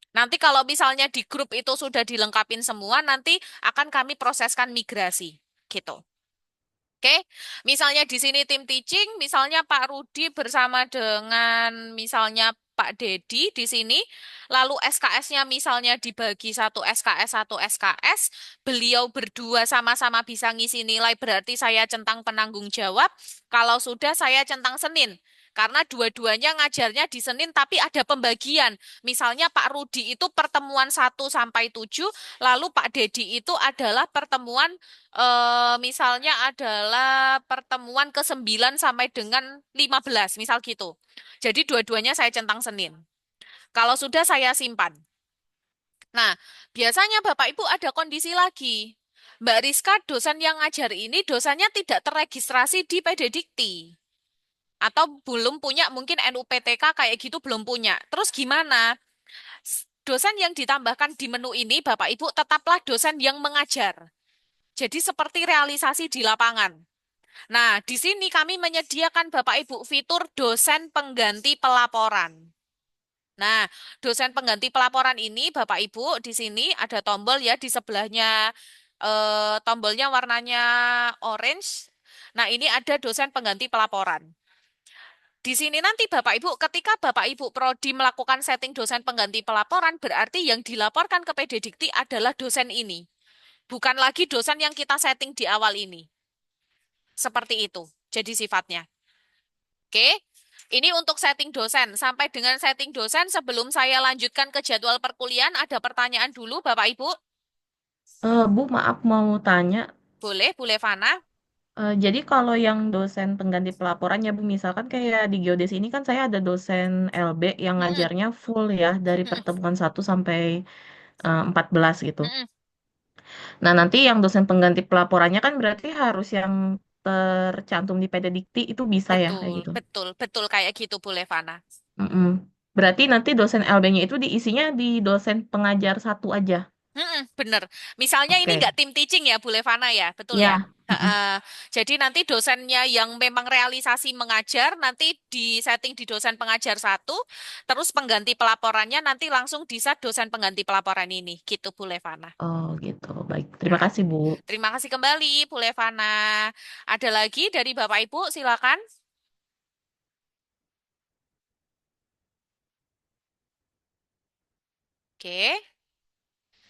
Nanti kalau misalnya di grup itu sudah dilengkapin semua, nanti akan kami proseskan migrasi. Gitu. Oke, misalnya di sini tim teaching, misalnya Pak Rudi bersama dengan misalnya Pak Dedi di sini, lalu SKS-nya misalnya dibagi satu SKS, beliau berdua sama-sama bisa ngisi nilai, berarti saya centang penanggung jawab. Kalau sudah saya centang Senin, karena dua-duanya ngajarnya di Senin, tapi ada pembagian. Misalnya Pak Rudi itu pertemuan 1 sampai 7, lalu Pak Dedi itu adalah pertemuan misalnya adalah pertemuan ke-9 sampai dengan 15, misal gitu. Jadi dua-duanya saya centang Senin. Kalau sudah saya simpan. Nah, biasanya Bapak Ibu ada kondisi lagi. Mbak Rizka, dosen yang ngajar ini dosennya tidak terregistrasi di PD Dikti. Atau belum punya mungkin NUPTK kayak gitu belum punya. Terus gimana? Dosen yang ditambahkan di menu ini Bapak Ibu tetaplah dosen yang mengajar. Jadi seperti realisasi di lapangan. Nah, di sini kami menyediakan Bapak Ibu fitur dosen pengganti pelaporan. Nah, dosen pengganti pelaporan ini Bapak Ibu di sini ada tombol ya di sebelahnya tombolnya warnanya orange. Nah, ini ada dosen pengganti pelaporan. Di sini nanti Bapak Ibu, ketika Bapak Ibu Prodi melakukan setting dosen pengganti pelaporan, berarti yang dilaporkan ke PD Dikti adalah dosen ini. Bukan lagi dosen yang kita setting di awal ini. Seperti itu. Jadi sifatnya. Oke. Ini untuk setting dosen. Sampai dengan setting dosen, sebelum saya lanjutkan ke jadwal perkuliahan, ada pertanyaan dulu Bapak Ibu. Bu, maaf mau tanya. Boleh, boleh Fana. Jadi kalau yang dosen pengganti pelaporan ya Bu, misalkan kayak di Geodes ini kan saya ada dosen LB yang Mm-mm, ngajarnya full ya dari mm-mm, pertemuan 1 sampai 14 gitu. mm-mm. Nah, nanti yang dosen pengganti pelaporannya kan berarti harus yang tercantum di PD Dikti itu bisa ya kayak Betul, gitu. betul, betul kayak gitu boleh Fana. Mm-mm. Berarti nanti dosen LB-nya itu diisinya di dosen pengajar satu aja. Bener. Misalnya ini Oke. nggak tim teaching ya, Bu Levana ya, betul ya? Ya. Mm-mm. Heeh. Jadi nanti dosennya yang memang realisasi mengajar, nanti di setting di dosen pengajar satu, terus pengganti pelaporannya nanti langsung di set dosen pengganti pelaporan ini, gitu Bu Levana. Oh gitu. Baik. Terima Nah, kasih Bu. terima kasih kembali Bu Levana. Ada lagi dari Bapak Ibu, silakan. Oke.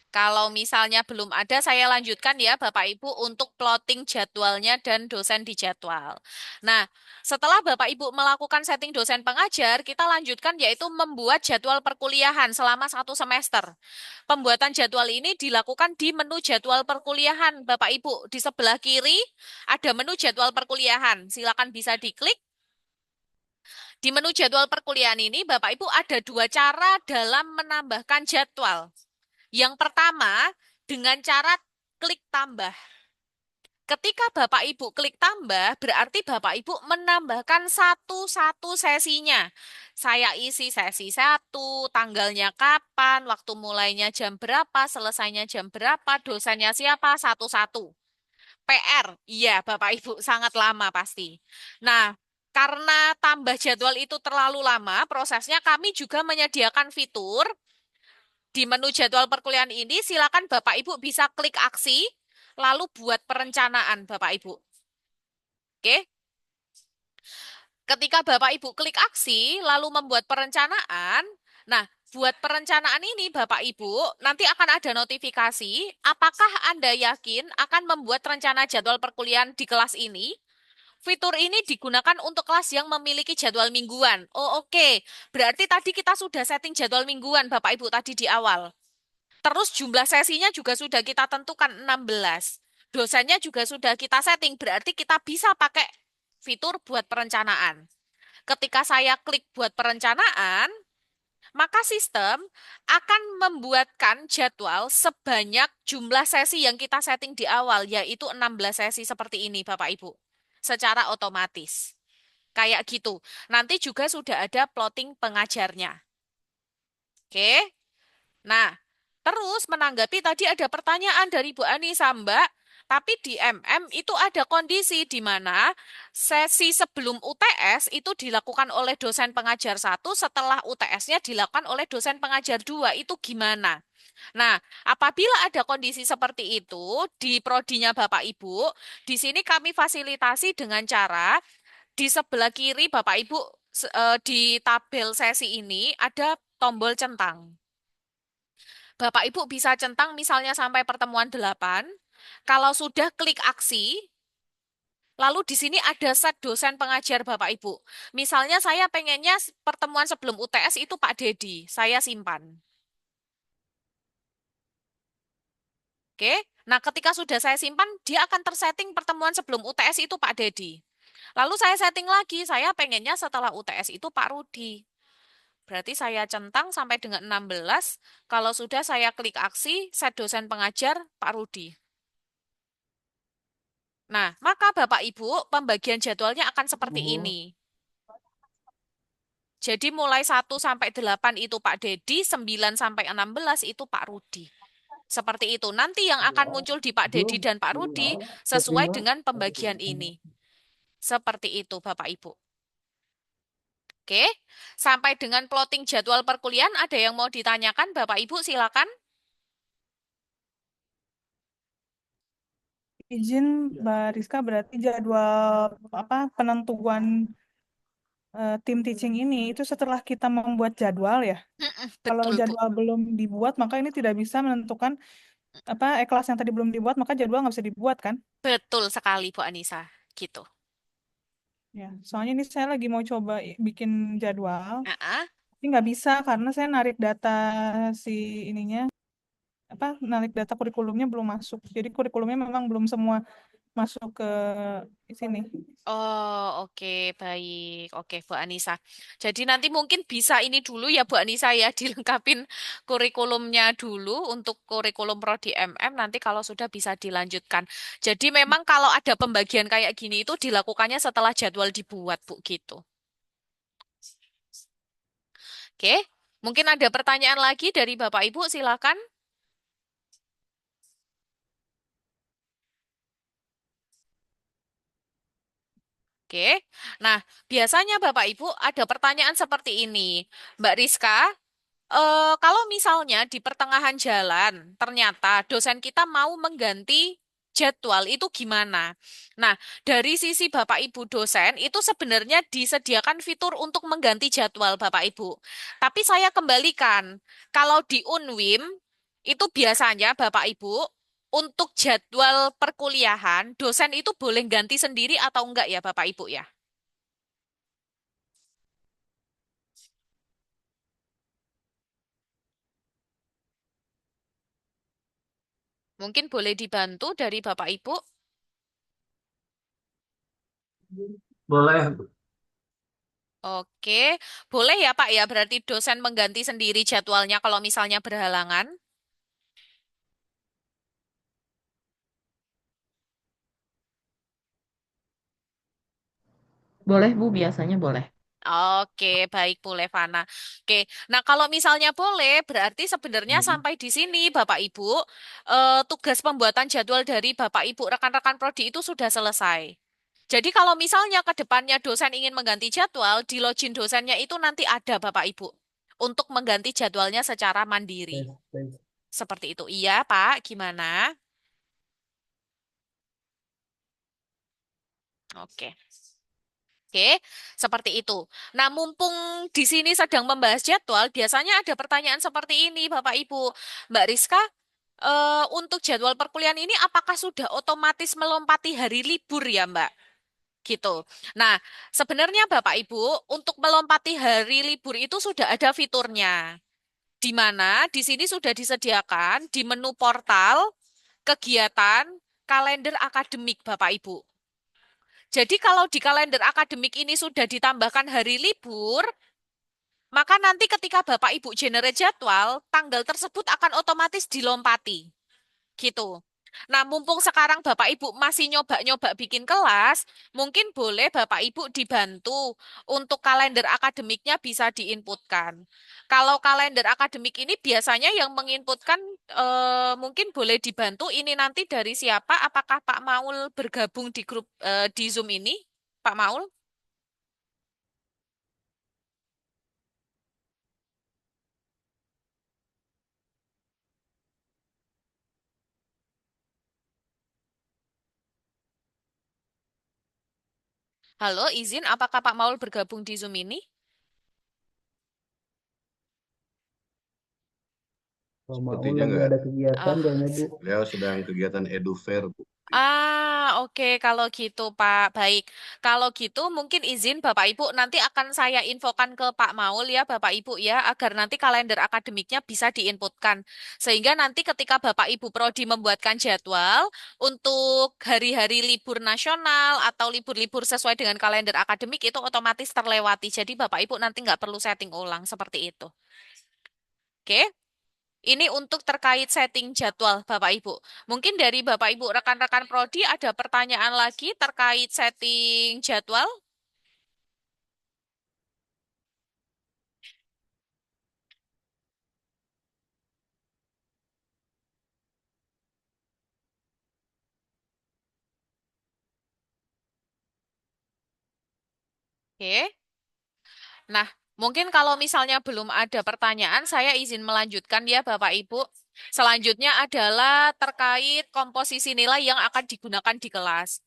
Kalau misalnya belum ada, saya lanjutkan ya Bapak Ibu untuk plotting jadwalnya dan dosen di jadwal. Nah, setelah Bapak Ibu melakukan setting dosen pengajar, kita lanjutkan yaitu membuat jadwal perkuliahan selama 1 semester. Pembuatan jadwal ini dilakukan di menu jadwal perkuliahan. Bapak Ibu, di sebelah kiri ada menu jadwal perkuliahan. Silakan bisa diklik. Di menu jadwal perkuliahan ini, Bapak Ibu ada 2 cara dalam menambahkan jadwal. Yang pertama, dengan cara klik tambah. Ketika Bapak Ibu klik tambah, berarti Bapak Ibu menambahkan satu-satu sesinya. Saya isi sesi 1, tanggalnya kapan, waktu mulainya jam berapa, selesainya jam berapa, dosennya siapa, satu-satu. PR, iya Bapak Ibu, sangat lama pasti. Nah, karena tambah jadwal itu terlalu lama, prosesnya kami juga menyediakan fitur di menu jadwal perkuliahan ini, silakan Bapak Ibu bisa klik aksi, lalu buat perencanaan Bapak Ibu. Oke, ketika Bapak Ibu klik aksi, lalu membuat perencanaan, nah, buat perencanaan ini Bapak Ibu, nanti akan ada notifikasi, apakah Anda yakin akan membuat rencana jadwal perkuliahan di kelas ini? Fitur ini digunakan untuk kelas yang memiliki jadwal mingguan. Oh, oke. Berarti tadi kita sudah setting jadwal mingguan Bapak Ibu tadi di awal. Terus jumlah sesinya juga sudah kita tentukan 16. Dosennya juga sudah kita setting, berarti kita bisa pakai fitur buat perencanaan. Ketika saya klik buat perencanaan, maka sistem akan membuatkan jadwal sebanyak jumlah sesi yang kita setting di awal, yaitu 16 sesi seperti ini, Bapak Ibu. Secara otomatis. Kayak gitu. Nanti juga sudah ada plotting pengajarnya. Oke. Nah, terus menanggapi tadi ada pertanyaan dari Bu Anissa, Mbak. Tapi di MM itu ada kondisi di mana sesi sebelum UTS itu dilakukan oleh dosen pengajar satu, setelah UTS-nya dilakukan oleh dosen pengajar dua. Itu gimana? Nah, apabila ada kondisi seperti itu di prodinya Bapak Ibu, di sini kami fasilitasi dengan cara di sebelah kiri Bapak Ibu di tabel sesi ini ada tombol centang. Bapak Ibu bisa centang misalnya sampai pertemuan 8. Kalau sudah klik aksi, lalu di sini ada set dosen pengajar Bapak Ibu. Misalnya saya pengennya pertemuan sebelum UTS itu Pak Dedi, saya simpan. Oke. Nah, ketika sudah saya simpan, dia akan tersetting pertemuan sebelum UTS itu Pak Dedi. Lalu saya setting lagi, saya pengennya setelah UTS itu Pak Rudi. Berarti saya centang sampai dengan 16. Kalau sudah saya klik aksi, set dosen pengajar Pak Rudi. Nah, maka Bapak Ibu, pembagian jadwalnya akan seperti ini. Jadi mulai 1 sampai 8 itu Pak Dedi, 9 sampai 16 itu Pak Rudi. Seperti itu. Nanti yang akan muncul di Pak Dedi dan Pak Rudi sesuai dengan pembagian ini. Seperti itu Bapak Ibu. Oke, sampai dengan plotting jadwal perkuliahan ada yang mau ditanyakan Bapak Ibu silakan. Izin Mbak Rizka, berarti jadwal penentuan tim teaching ini itu setelah kita membuat jadwal ya. Kalau Betul, Bu. jadwal belum dibuat, maka ini tidak bisa menentukan kelas yang tadi belum dibuat, maka jadwal nggak bisa dibuat kan? Betul sekali Bu Anissa. Gitu. Ya, soalnya ini saya lagi mau coba bikin jadwal, Ah, tapi nggak bisa karena saya narik data si ininya, narik data kurikulumnya belum masuk. Jadi kurikulumnya memang belum semua masuk ke sini. Oh, oke, baik. Oke, Bu Anissa. Jadi nanti mungkin bisa ini dulu ya, Bu Anissa ya, dilengkapin kurikulumnya dulu untuk kurikulum Prodi MM, nanti kalau sudah bisa dilanjutkan. Jadi memang kalau ada pembagian kayak gini itu dilakukannya setelah jadwal dibuat, Bu, gitu. Oke, mungkin ada pertanyaan lagi dari Bapak Ibu, silakan. Oke, nah biasanya Bapak Ibu ada pertanyaan seperti ini. Mbak Rizka, kalau misalnya di pertengahan jalan ternyata dosen kita mau mengganti jadwal itu gimana? Nah, dari sisi Bapak Ibu dosen itu sebenarnya disediakan fitur untuk mengganti jadwal Bapak Ibu. Tapi saya kembalikan, kalau di Unwim itu biasanya Bapak Ibu untuk jadwal perkuliahan dosen itu boleh ganti sendiri atau enggak ya Bapak Ibu ya? Mungkin boleh dibantu dari Bapak Ibu. Boleh. Oke, boleh ya Pak ya, berarti dosen mengganti sendiri jadwalnya kalau misalnya berhalangan. Boleh Bu, biasanya boleh. Oke, baik Bu Levana. Oke, nah kalau misalnya boleh, berarti sebenarnya sampai di sini Bapak Ibu, tugas pembuatan jadwal dari Bapak Ibu rekan-rekan prodi itu sudah selesai. Jadi kalau misalnya ke depannya dosen ingin mengganti jadwal, di login dosennya itu nanti ada Bapak Ibu untuk mengganti jadwalnya secara mandiri. Seperti itu. Iya, Pak, gimana? Oke. Oke, seperti itu. Nah, mumpung di sini sedang membahas jadwal, biasanya ada pertanyaan seperti ini, Bapak Ibu. Mbak Rizka, untuk jadwal perkuliahan ini apakah sudah otomatis melompati hari libur ya, Mbak? Gitu. Nah, sebenarnya Bapak Ibu, untuk melompati hari libur itu sudah ada fiturnya. Di mana di sini sudah disediakan di menu portal, kegiatan, kalender akademik, Bapak Ibu. Jadi kalau di kalender akademik ini sudah ditambahkan hari libur, maka nanti ketika Bapak Ibu generate jadwal, tanggal tersebut akan otomatis dilompati. Gitu. Nah, mumpung sekarang Bapak Ibu masih nyoba-nyoba bikin kelas, mungkin boleh Bapak Ibu dibantu untuk kalender akademiknya bisa diinputkan. Kalau kalender akademik ini biasanya yang menginputkan mungkin boleh dibantu ini nanti dari siapa? Apakah Pak Maul bergabung di grup di Zoom ini? Pak Maul? Halo, izin apakah Pak Maul bergabung di Zoom ini? Kalau mau Sepertinya lagi nggak. ada kegiatan Ah, kayaknya Bu. Beliau sedang kegiatan edu fair, Bu. oke, kalau gitu Pak. Baik. Kalau gitu mungkin izin Bapak Ibu nanti akan saya infokan ke Pak Maul ya Bapak Ibu ya agar nanti kalender akademiknya bisa diinputkan. Sehingga nanti ketika Bapak Ibu Prodi membuatkan jadwal untuk hari-hari libur nasional atau libur-libur sesuai dengan kalender akademik itu otomatis terlewati. Jadi Bapak Ibu nanti nggak perlu setting ulang seperti itu. Oke? Ini untuk terkait setting jadwal Bapak Ibu. Mungkin dari Bapak Ibu rekan-rekan prodi ada pertanyaan lagi terkait setting jadwal? Oke. Nah, mungkin kalau misalnya belum ada pertanyaan, saya izin melanjutkan ya Bapak Ibu. Selanjutnya adalah terkait komposisi nilai yang akan digunakan di kelas.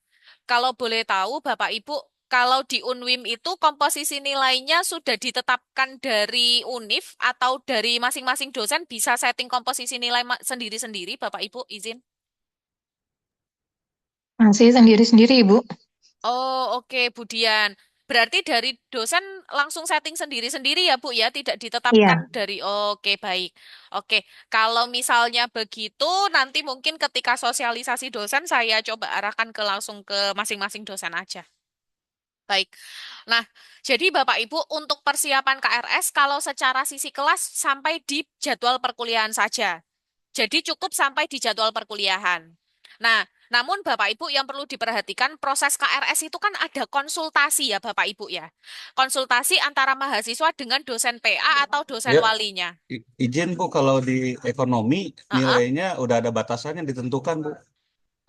Kalau boleh tahu Bapak Ibu, kalau di Unwim itu komposisi nilainya sudah ditetapkan dari UNIF atau dari masing-masing dosen bisa setting komposisi nilai sendiri-sendiri, Bapak Ibu, izin. Masih sendiri-sendiri, Ibu. Oh, oke, Budian. Berarti dari dosen langsung setting sendiri-sendiri ya, Bu ya, tidak ditetapkan Iya. dari oke, baik. Oke, kalau misalnya begitu nanti mungkin ketika sosialisasi dosen saya coba arahkan ke langsung ke masing-masing dosen aja. Baik. Nah, jadi Bapak Ibu untuk persiapan KRS kalau secara sisi kelas sampai di jadwal perkuliahan saja. Jadi cukup sampai di jadwal perkuliahan. Nah, namun Bapak Ibu yang perlu diperhatikan proses KRS itu kan ada konsultasi ya Bapak Ibu ya. Konsultasi antara mahasiswa dengan dosen PA atau dosen Ya, walinya. izin Bu, kalau di ekonomi Heeh. nilainya udah ada batasannya ditentukan Bu.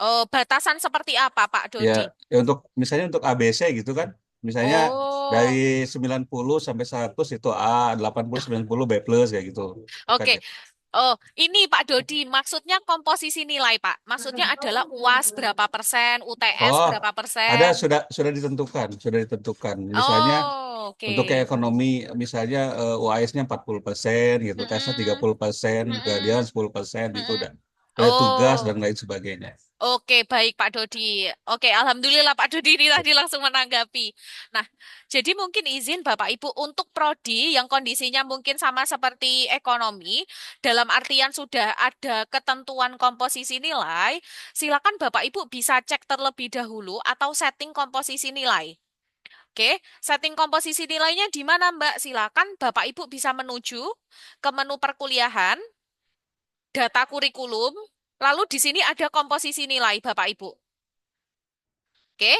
Oh, batasan seperti apa Pak Ya, Dodi? ya untuk misalnya untuk ABC gitu kan. Misalnya dari Oh, 90 sampai 100 itu A, 80 90 B plus kayak gitu. Kan oke. ya. Oh, ini Pak Dodi, maksudnya komposisi nilai, Pak. Maksudnya adalah UAS berapa persen, UTS Oh, berapa ada persen. sudah ditentukan. Misalnya Oh, untuk kayak oke. ekonomi misalnya UAS-nya 40% gitu, tesnya tiga Mm-mm, puluh persen, kemudian mm-mm, 10% itu mm-mm. udah ada tugas dan Oh, lain sebagainya. oke, baik Pak Dodi. Oke, Alhamdulillah Pak Dodi ini tadi langsung menanggapi. Nah, jadi mungkin izin Bapak Ibu untuk prodi yang kondisinya mungkin sama seperti ekonomi, dalam artian sudah ada ketentuan komposisi nilai, silakan Bapak Ibu bisa cek terlebih dahulu atau setting komposisi nilai. Oke, setting komposisi nilainya di mana Mbak? Silakan Bapak Ibu bisa menuju ke menu perkuliahan, data kurikulum, lalu di sini ada komposisi nilai Bapak Ibu. Oke,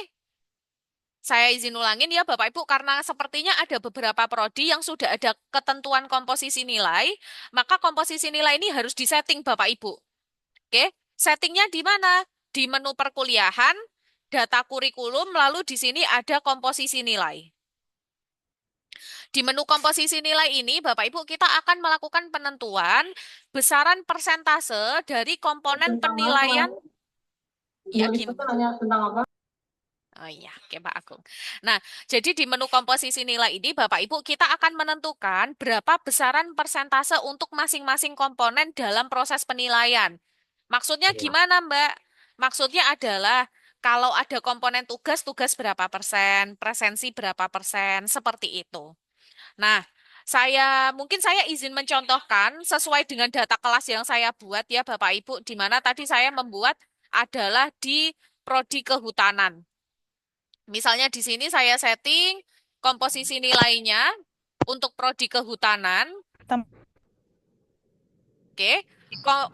saya izin ulangin ya Bapak Ibu karena sepertinya ada beberapa prodi yang sudah ada ketentuan komposisi nilai, maka komposisi nilai ini harus disetting Bapak Ibu. Oke, settingnya di mana? Di menu perkuliahan, data kurikulum, lalu di sini ada komposisi nilai. Di menu komposisi nilai ini, Bapak Ibu, kita akan melakukan penentuan besaran persentase dari komponen Tentang apa? penilaian. Ya, Ibu itu gimana? nanya tentang apa? Oh iya, oke Pak Agung. Nah, jadi di menu komposisi nilai ini, Bapak Ibu, kita akan menentukan berapa besaran persentase untuk masing-masing komponen dalam proses penilaian. Maksudnya Iya. gimana, Mbak? Maksudnya adalah kalau ada komponen tugas, tugas berapa persen, presensi berapa persen, seperti itu. Nah, mungkin saya izin mencontohkan sesuai dengan data kelas yang saya buat ya Bapak Ibu, di mana tadi saya membuat adalah di prodi kehutanan. Misalnya di sini saya setting komposisi nilainya untuk prodi kehutanan, Tam- oke.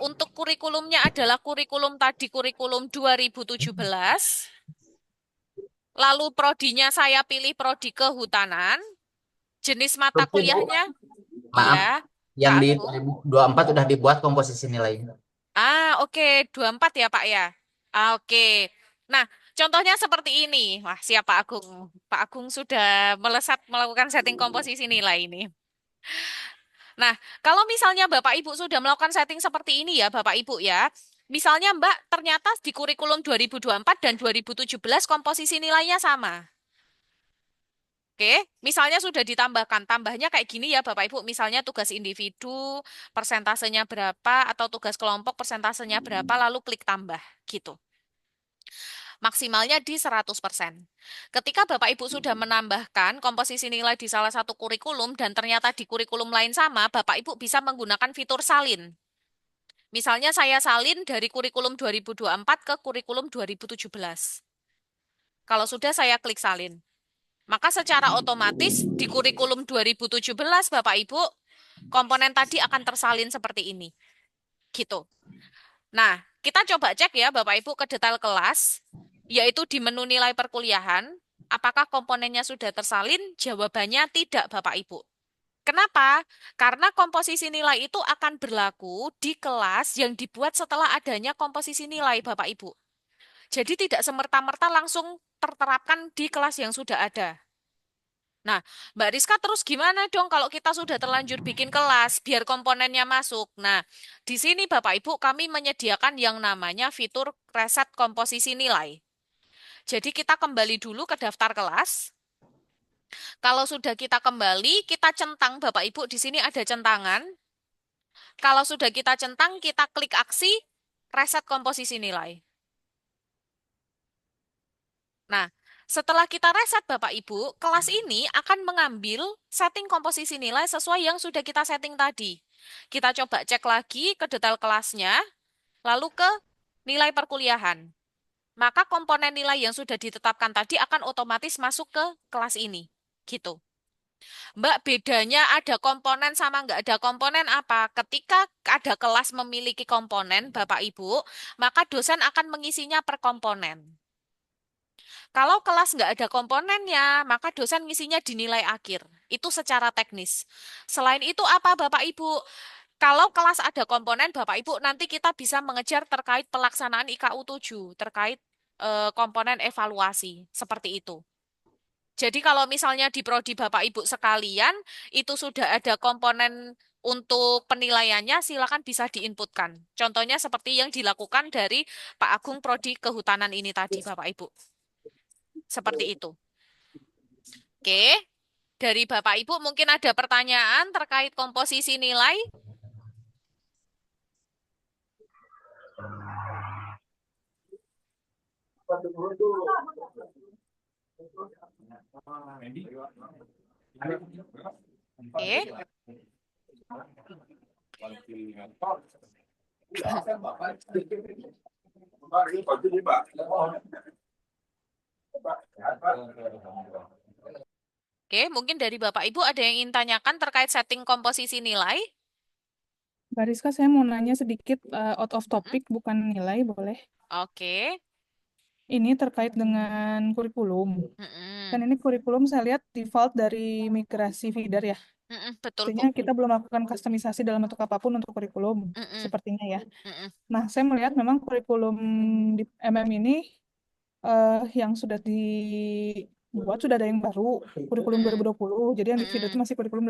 Untuk kurikulumnya adalah kurikulum tadi, kurikulum 2017. Lalu prodinya saya pilih prodi kehutanan. Jenis mata Terus Ibu, kuliahnya, maaf, ya, yang Pak di Agung. 2024 udah dibuat komposisi nilai. Oke, 24 ya, Pak ya. Oke. Nah, contohnya seperti ini. Wah, siap Pak Agung. Pak Agung sudah melesat melakukan setting komposisi nilai ini. Nah, kalau misalnya Bapak Ibu sudah melakukan setting seperti ini ya, Bapak Ibu ya. Misalnya Mbak ternyata di kurikulum 2024 dan 2017 komposisi nilainya sama. Oke, misalnya sudah ditambahkan, tambahnya kayak gini ya Bapak Ibu, misalnya tugas individu, persentasenya berapa, atau tugas kelompok, persentasenya berapa, lalu klik tambah, gitu. Maksimalnya di 100%. Ketika Bapak Ibu sudah menambahkan komposisi nilai di salah satu kurikulum, dan ternyata di kurikulum lain sama, Bapak Ibu bisa menggunakan fitur salin. Misalnya saya salin dari kurikulum 2024 ke kurikulum 2017. Kalau sudah saya klik salin. Maka secara otomatis di kurikulum 2017 Bapak Ibu, komponen tadi akan tersalin seperti ini. Gitu. Nah, kita coba cek ya Bapak Ibu ke detail kelas, yaitu di menu nilai perkuliahan, apakah komponennya sudah tersalin? Jawabannya tidak Bapak Ibu. Kenapa? Karena komposisi nilai itu akan berlaku di kelas yang dibuat setelah adanya komposisi nilai Bapak Ibu. Jadi tidak semerta-merta langsung terterapkan di kelas yang sudah ada. Nah, Mbak Rizka terus gimana dong kalau kita sudah terlanjur bikin kelas biar komponennya masuk? Nah, di sini Bapak Ibu kami menyediakan yang namanya fitur reset komposisi nilai. Jadi kita kembali dulu ke daftar kelas. Kalau sudah kita kembali, kita centang Bapak Ibu di sini ada centangan. Kalau sudah kita centang, kita klik aksi reset komposisi nilai. Nah, setelah kita reset Bapak Ibu, kelas ini akan mengambil setting komposisi nilai sesuai yang sudah kita setting tadi. Kita coba cek lagi ke detail kelasnya, lalu ke nilai perkuliahan. Maka komponen nilai yang sudah ditetapkan tadi akan otomatis masuk ke kelas ini. Gitu. Mbak, bedanya ada komponen sama nggak ada komponen apa? Ketika ada kelas memiliki komponen, Bapak Ibu, maka dosen akan mengisinya per komponen. Kalau kelas nggak ada komponennya, maka dosen ngisinya di nilai akhir. Itu secara teknis. Selain itu apa Bapak Ibu? Kalau kelas ada komponen, Bapak Ibu, nanti kita bisa mengejar terkait pelaksanaan IKU 7, terkait komponen evaluasi, seperti itu. Jadi kalau misalnya di prodi Bapak Ibu sekalian, itu sudah ada komponen untuk penilaiannya, silakan bisa diinputkan. Contohnya seperti yang dilakukan dari Pak Agung Prodi Kehutanan ini tadi, Bapak Ibu. Seperti itu. Oke, dari Bapak Ibu mungkin ada pertanyaan terkait komposisi nilai? Oke. Oke, mungkin dari Bapak Ibu ada yang ingin tanyakan terkait setting komposisi nilai? Mbak Rizka, saya mau nanya sedikit out of Mm-mm. topic, bukan nilai, boleh? Oke. Ini terkait dengan kurikulum. Kan Mm-mm. ini kurikulum saya lihat default dari migrasi feeder ya. Mm-mm, betul, Bu. Artinya kita belum melakukan kustomisasi dalam bentuk apapun untuk kurikulum, Mm-mm. sepertinya ya. Mm-mm. Nah, saya melihat memang kurikulum di MM ini yang sudah dibuat sudah ada yang baru, kurikulum Mm-mm. 2020. Jadi yang di feeder itu Mm-mm. masih kurikulum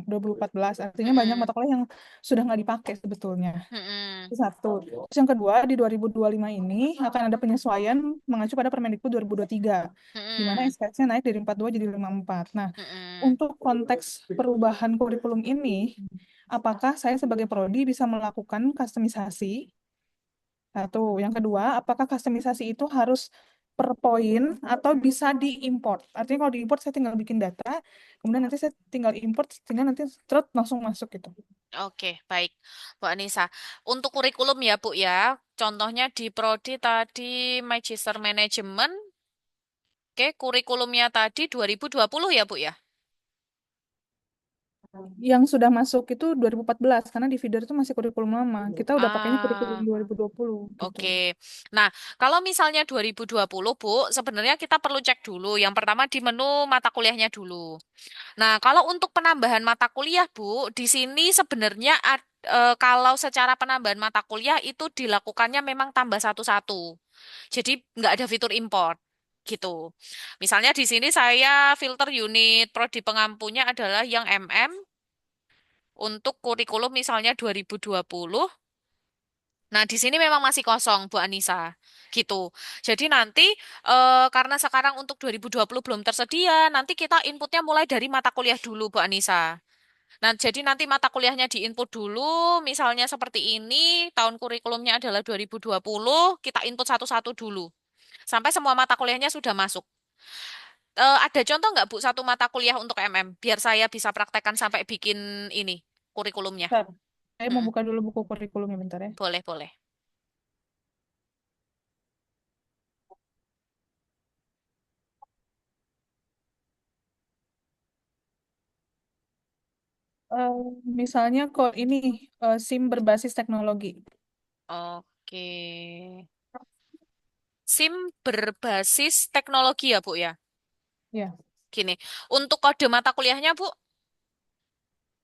2014. Artinya banyak Mm-mm. mata kuliah yang sudah nggak dipakai sebetulnya. Mm-mm. Itu satu. Terus yang kedua, di 2025 ini akan ada penyesuaian mengacu pada Permendikbud 2023, di mana Mm-mm. SKS-nya naik dari 42 jadi 54. Nah, Mm-mm. untuk konteks perubahan kurikulum ini, apakah saya sebagai prodi bisa melakukan kustomisasi? Satu. Yang kedua, apakah kustomisasi itu harus per poin atau bisa diimport? Artinya kalau diimport saya tinggal bikin data, kemudian nanti saya tinggal import, tinggal nanti trot langsung masuk gitu. Oke, baik, Bu Anissa. Untuk kurikulum ya, Bu ya. Contohnya di prodi tadi Magister Management. Oke, kurikulumnya tadi 2020 ya, Bu ya. Yang sudah masuk itu 2014 karena di feeder itu masih kurikulum lama. Kita udah pakainya kurikulum Ah, 2020 gitu. oke. Nah, kalau misalnya 2020, Bu, sebenarnya kita perlu cek dulu. Yang pertama di menu mata kuliahnya dulu. Nah, kalau untuk penambahan mata kuliah, Bu, di sini sebenarnya kalau secara penambahan mata kuliah itu dilakukannya memang tambah satu-satu. Jadi nggak ada fitur import gitu. Misalnya di sini saya filter unit prodi pengampunya adalah yang MM untuk kurikulum misalnya 2020. Nah, di sini memang masih kosong, Bu Anissa. Gitu. Jadi nanti karena sekarang untuk 2020 belum tersedia, nanti kita inputnya mulai dari mata kuliah dulu, Bu Anissa. Nah, jadi nanti mata kuliahnya diinput dulu, misalnya seperti ini, tahun kurikulumnya adalah 2020, kita input satu-satu dulu. Sampai semua mata kuliahnya sudah masuk. Ada contoh nggak, Bu, satu mata kuliah untuk MM? Biar saya bisa praktekkan sampai bikin ini, kurikulumnya. Bentar. Saya mau Mm-mm. buka dulu buku kurikulumnya bentar ya. Boleh, boleh. Eh, Misalnya kok ini SIM berbasis teknologi. Oke. SIM berbasis teknologi ya, Bu, ya? Ya, Gini, untuk kode mata kuliahnya, Bu?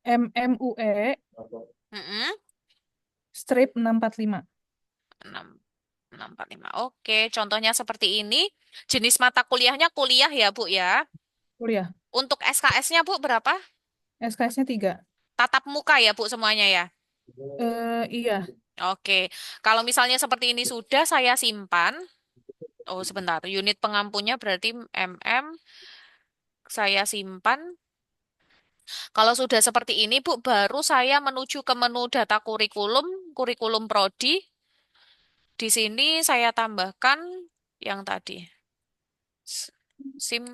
MMUE Mm-mm. strip 645. 6, 645. Oke, contohnya seperti ini. Jenis mata kuliahnya kuliah ya, Bu, ya? Kuliah. Untuk SKS-nya, Bu, berapa? SKS-nya 3. Tatap muka ya, Bu, semuanya ya? Iya. Oke, kalau misalnya seperti ini sudah saya simpan. Oh, sebentar. Unit pengampunnya berarti MM. Saya simpan. Kalau sudah seperti ini, Bu, baru saya menuju ke menu data kurikulum, kurikulum prodi. Di sini saya tambahkan yang tadi. S- SIM.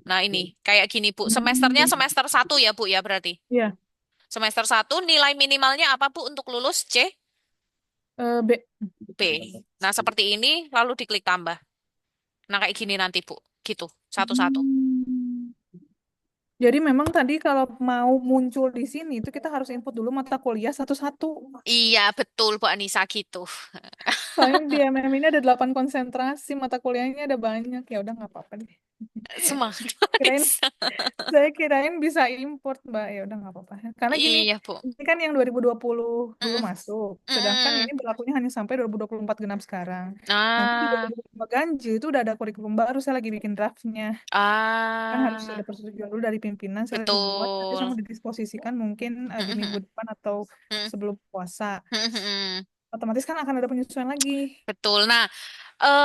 Nah, ini kayak gini, Bu. Semesternya semester 1 ya, Bu, ya berarti. Iya. Semester 1 nilai minimalnya apa, Bu, untuk lulus C? B. B. Nah, seperti ini lalu diklik tambah. Nah, kayak gini nanti, Bu. Gitu, satu-satu. Hmm. Jadi memang tadi kalau mau muncul di sini itu kita harus input dulu mata kuliah satu-satu. Iya, betul, Bu Anissa gitu. Soalnya di MM ini ada 8 konsentrasi, mata kuliahnya ada banyak. Ya udah nggak apa-apa deh. Semangat, Bu Kirain Anissa. Saya kirain bisa import, Mbak. Ya udah nggak apa-apa. Karena gini, Iya, Bu. ini kan yang 2020 belum Mm, masuk. Sedangkan mm. ini berlakunya hanya sampai 2024 genap sekarang. Nanti di Ah, 2025 ganjil itu udah ada kurikulum baru. Saya lagi bikin draftnya. Kan harus ada ah, persetujuan dulu dari pimpinan. Saya lagi buat. Nanti saya betul. mau didisposisikan mungkin Mm, di minggu mm, depan atau mm, sebelum puasa. mm, mm, mm. Otomatis kan akan ada penyesuaian lagi. Betul. Nah,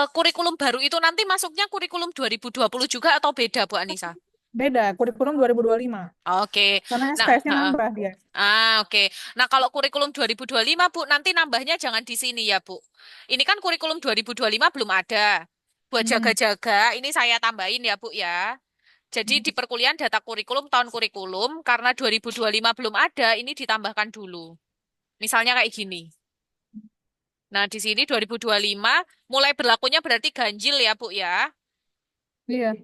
kurikulum baru itu nanti masuknya kurikulum 2020 juga atau beda, Bu Anissa? Beda, kurikulum 2025. Oke. Karena Nah, SKS-nya heeh. nambah dia. Oke. Nah, kalau kurikulum 2025, Bu, nanti nambahnya jangan di sini ya, Bu. Ini kan kurikulum 2025 belum ada. Buat Hmm. jaga-jaga, ini saya tambahin ya, Bu, ya. Jadi di perkuliahan data kurikulum, tahun kurikulum, karena 2025 belum ada, ini ditambahkan dulu. Misalnya kayak gini. Nah, di sini 2025, mulai berlakunya berarti ganjil ya, Bu, ya. Iya.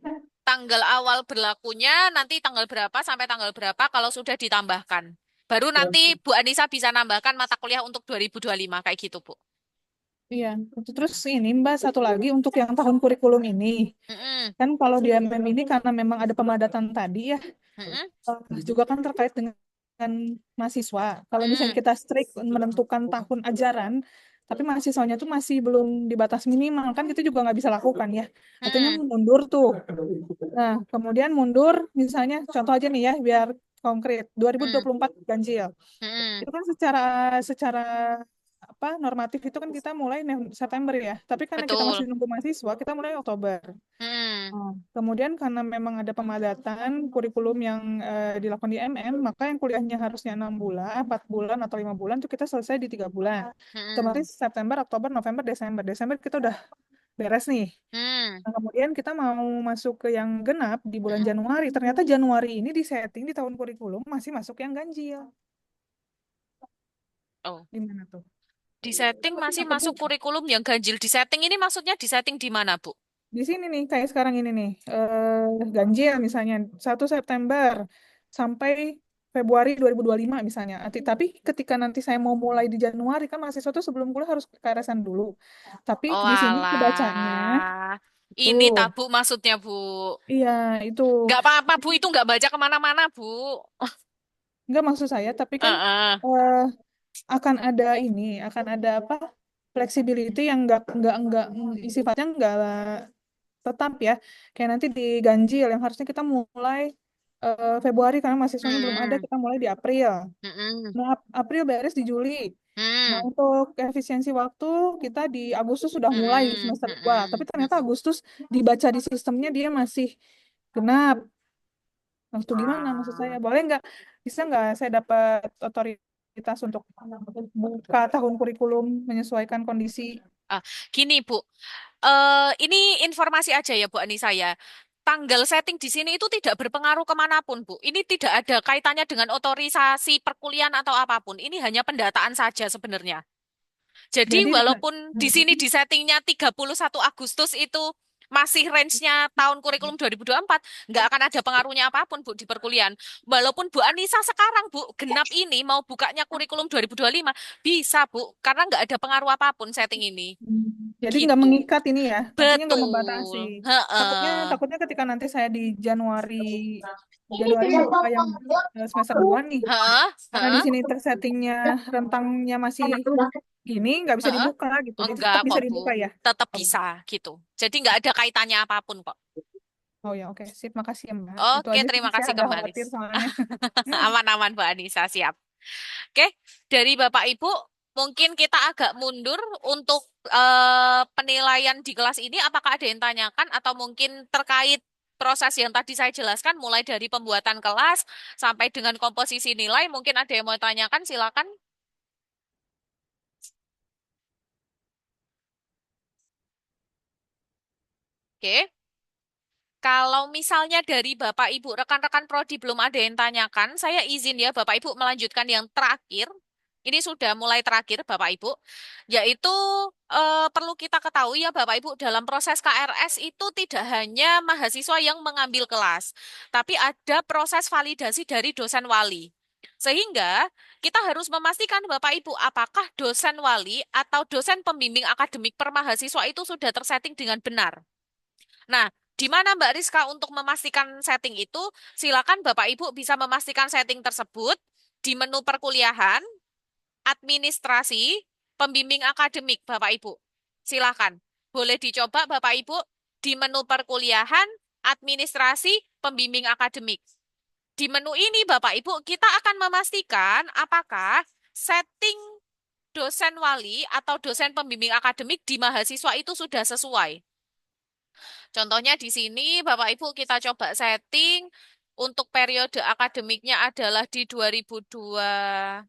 Tanggal awal berlakunya nanti tanggal berapa sampai tanggal berapa kalau sudah ditambahkan. Baru nanti Bu Anissa bisa nambahkan mata kuliah untuk 2025 kayak gitu, Bu. Iya, terus ini Mbak satu lagi untuk yang tahun kurikulum ini. Mm-mm, Kan kalau di MM ini karena memang ada pemadatan tadi ya, mm-mm, juga kan terkait dengan mahasiswa. Kalau misalnya mm, kita strict menentukan tahun ajaran, tapi mahasiswanya tuh masih belum di batas minimal, kan kita juga nggak bisa lakukan ya. Artinya mm, mundur tuh. Nah, kemudian mundur, misalnya contoh aja nih ya, biar konkret, mm, 2024 ganjil. mm. Itu kan secara apa normatif itu kan kita mulai September ya. Tapi karena kita masih Betul. nunggu mahasiswa, kita mulai Oktober. Mm, Kemudian karena memang ada pemadatan kurikulum yang dilakukan di MM, maka yang kuliahnya harusnya 6 bulan, 4 bulan atau 5 bulan itu kita selesai di 3 bulan. mm, Otomatis September, Oktober, November, Desember. Desember kita udah beres nih. mm, Nah, kemudian kita mau masuk ke yang genap di bulan mm. Januari. Ternyata Januari ini di setting di tahun kurikulum masih masuk yang ganjil. Oh, Di mana tuh? di setting Tapi masih nggak masuk kebuka. kurikulum yang ganjil. Di setting ini maksudnya di setting di mana, Bu? Di sini nih, kayak sekarang ini nih, ganjil misalnya 1 September sampai Februari 2025 misalnya. Tapi ketika nanti saya mau mulai di Januari, kan mahasiswa tuh sebelum kuliah harus KRS-an dulu. Tapi Oh di sini kebacanya alah. Ini tuh, tabu maksudnya, Bu. iya itu Nggak apa-apa, Bu. Itu nggak baca kemana-mana, Bu. nggak maksud saya, tapi kan Heeh. eh, akan ada ini, akan ada apa? Flexibility yang nggak sifatnya nggak tetap ya. Kayak nanti di ganjil yang harusnya kita mulai Februari karena mahasiswanya belum ada, Hmm. kita mulai di April. Hmm. Nah, April beres di Juli. Nah, Hmm. untuk efisiensi waktu, kita di Agustus sudah mulai Hmm. semester 2. Tapi Hmm. ternyata Agustus dibaca di sistemnya dia masih genap. Nah, itu gimana maksud saya? Ah. Boleh nggak, bisa nggak saya dapat otoritas untuk buka tahun kurikulum menyesuaikan kondisi? Ah, gini, Bu. Ini informasi aja ya, Bu Anissa ya. Tanggal setting di sini itu tidak berpengaruh kemanapun, Bu. Ini tidak ada kaitannya dengan otorisasi perkuliahan atau apapun. Ini hanya pendataan saja sebenarnya. Jadi Jadi, walaupun di sini di settingnya 31 Agustus itu masih range-nya tahun kurikulum 2024, nggak akan ada pengaruhnya apapun, Bu, di perkuliahan. Walaupun Bu Anissa sekarang, Bu, genap ini mau bukanya kurikulum 2025, bisa, Bu, karena nggak ada pengaruh apapun setting ini. jadi nggak Gitu. mengikat ini ya, artinya nggak membatasi. Betul. Takutnya, Heeh. takutnya ketika nanti saya di Januari mau buka yang semester 2 nih, Heeh. karena di Heeh. sini tersettingnya rentangnya masih gini, nggak bisa Heeh. dibuka gitu. Jadi Enggak tetap bisa kok, Bu. dibuka ya. Tetap bisa gitu. Jadi nggak ada kaitannya apapun kok. Oh ya, oke, sip, makasih ya Mbak. Itu Oke, aja sih, terima saya kasih agak kembali. khawatir soalnya. Aman-aman, Mbak Anissa, siap. Oke, dari Bapak Ibu, mungkin kita agak mundur untuk penilaian di kelas ini. Apakah ada yang tanyakan atau mungkin terkait proses yang tadi saya jelaskan, mulai dari pembuatan kelas sampai dengan komposisi nilai, mungkin ada yang mau tanyakan, silakan. Oke. Kalau misalnya dari Bapak Ibu, rekan-rekan prodi belum ada yang tanyakan, saya izin ya Bapak Ibu melanjutkan yang terakhir. Ini sudah mulai terakhir Bapak Ibu, yaitu perlu kita ketahui ya Bapak Ibu, dalam proses KRS itu tidak hanya mahasiswa yang mengambil kelas, tapi ada proses validasi dari dosen wali. Sehingga kita harus memastikan Bapak Ibu, apakah dosen wali atau dosen pembimbing akademik per mahasiswa itu sudah tersetting dengan benar. Nah, di mana Mbak Rizka untuk memastikan setting itu? Silakan Bapak Ibu bisa memastikan setting tersebut di menu perkuliahan, administrasi, pembimbing akademik Bapak Ibu. Silakan. Boleh dicoba Bapak Ibu di menu perkuliahan, administrasi, pembimbing akademik. Di menu ini Bapak Ibu kita akan memastikan apakah setting dosen wali atau dosen pembimbing akademik di mahasiswa itu sudah sesuai. Contohnya di sini Bapak Ibu kita coba setting untuk periode akademiknya adalah di 2002.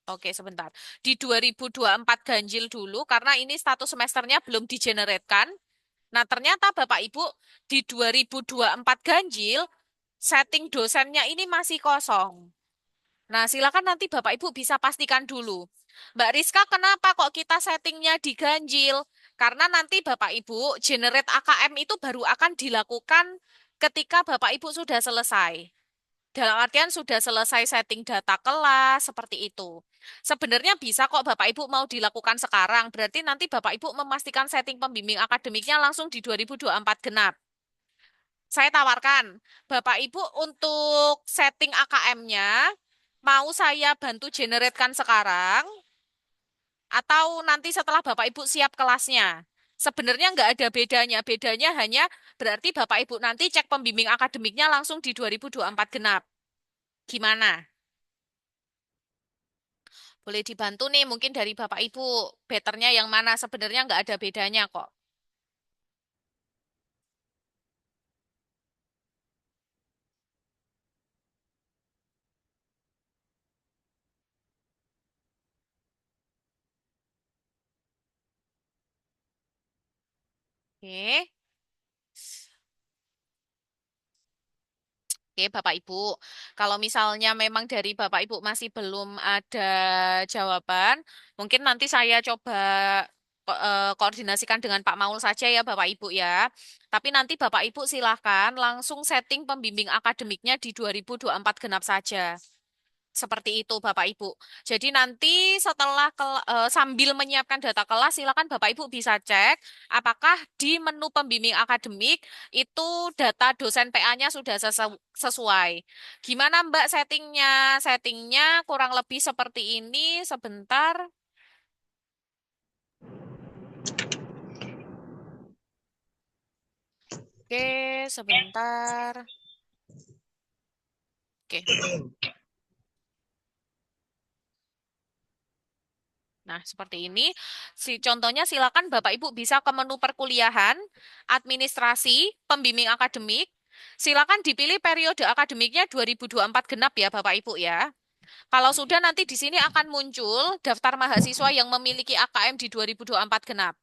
Oke, sebentar. Di 2024 ganjil dulu karena ini status semesternya belum digeneratkan. Nah, ternyata Bapak Ibu di 2024 ganjil setting dosennya ini masih kosong. Nah, silakan nanti Bapak Ibu bisa pastikan dulu. Mbak Rizka, kenapa kok kita settingnya diganjil? Karena nanti Bapak Ibu generate AKM itu baru akan dilakukan ketika Bapak Ibu sudah selesai. Dalam artian sudah selesai setting data kelas, seperti itu. Sebenarnya bisa kok Bapak Ibu mau dilakukan sekarang, berarti nanti Bapak Ibu memastikan setting pembimbing akademiknya langsung di 2024 genap. Saya tawarkan, Bapak Ibu untuk setting AKM-nya, mau saya bantu generatekan sekarang, atau nanti setelah Bapak Ibu siap kelasnya. Sebenarnya nggak ada bedanya, bedanya hanya berarti Bapak Ibu nanti cek pembimbing akademiknya langsung di 2024 genap. Gimana? Boleh dibantu nih mungkin dari Bapak Ibu, betternya yang mana? Sebenarnya nggak ada bedanya kok. Oke. Oke, Bapak Ibu. Kalau misalnya memang dari Bapak Ibu masih belum ada jawaban, mungkin nanti saya coba koordinasikan dengan Pak Maul saja ya Bapak Ibu ya. Tapi nanti Bapak Ibu silahkan langsung setting pembimbing akademiknya di 2024 genap saja. Seperti itu Bapak Ibu. Jadi nanti setelah sambil menyiapkan data kelas, silakan Bapak Ibu bisa cek apakah di menu pembimbing akademik itu data dosen PA-nya sudah sesuai. Gimana Mbak settingnya? Settingnya kurang lebih seperti ini. Sebentar. Oke, sebentar. Oke. Nah, seperti ini. Contohnya silakan Bapak Ibu bisa ke menu perkuliahan, administrasi, pembimbing akademik. Silakan dipilih periode akademiknya 2024 genap ya Bapak Ibu ya. Kalau sudah nanti di sini akan muncul daftar mahasiswa yang memiliki AKM di 2024 genap.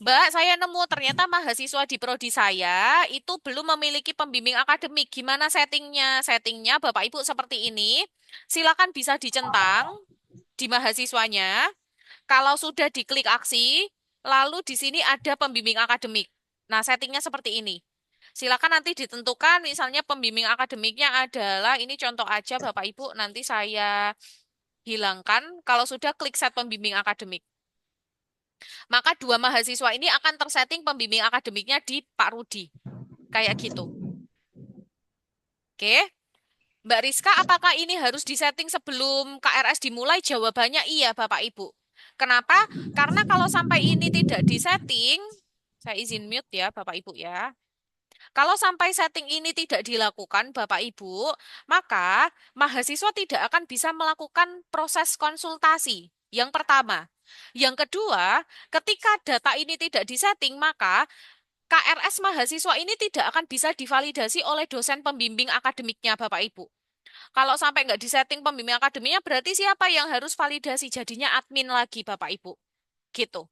Mbak, saya nemu ternyata mahasiswa di prodi saya itu belum memiliki pembimbing akademik. Gimana settingnya? Settingnya Bapak Ibu seperti ini. Silakan bisa dicentang di mahasiswanya. Kalau sudah diklik aksi, lalu di sini ada pembimbing akademik. Nah, settingnya seperti ini. Silakan nanti ditentukan, misalnya pembimbing akademiknya adalah, ini contoh aja Bapak Ibu, nanti saya hilangkan kalau sudah klik set pembimbing akademik. Maka dua mahasiswa ini akan tersetting pembimbing akademiknya di Pak Rudi. Kayak gitu. Oke. Mbak Rizka, apakah ini harus disetting sebelum KRS dimulai? Jawabannya iya, Bapak Ibu. Kenapa? Karena kalau sampai ini tidak disetting, saya izin mute ya, Bapak Ibu ya. Kalau sampai setting ini tidak dilakukan, Bapak Ibu, maka mahasiswa tidak akan bisa melakukan proses konsultasi. Yang pertama. Yang kedua, ketika data ini tidak disetting, maka KRS mahasiswa ini tidak akan bisa divalidasi oleh dosen pembimbing akademiknya, Bapak Ibu. Kalau sampai nggak disetting pembimbing akademiknya, berarti siapa yang harus validasi? Jadinya admin lagi, Bapak Ibu. Gitu.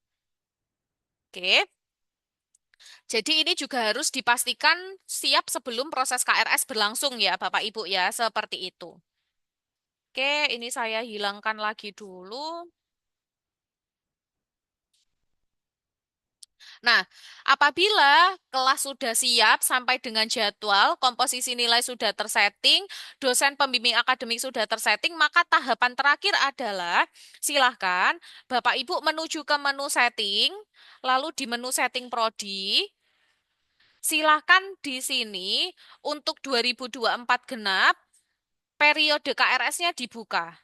Oke. Jadi ini juga harus dipastikan siap sebelum proses KRS berlangsung ya, Bapak Ibu ya, seperti itu. Oke, ini saya hilangkan lagi dulu. Nah, apabila kelas sudah siap sampai dengan jadwal, komposisi nilai sudah tersetting, dosen pembimbing akademik sudah tersetting, maka tahapan terakhir adalah silahkan Bapak Ibu menuju ke menu setting, lalu di menu setting prodi, silahkan di sini untuk 2024 genap, periode KRS-nya dibuka.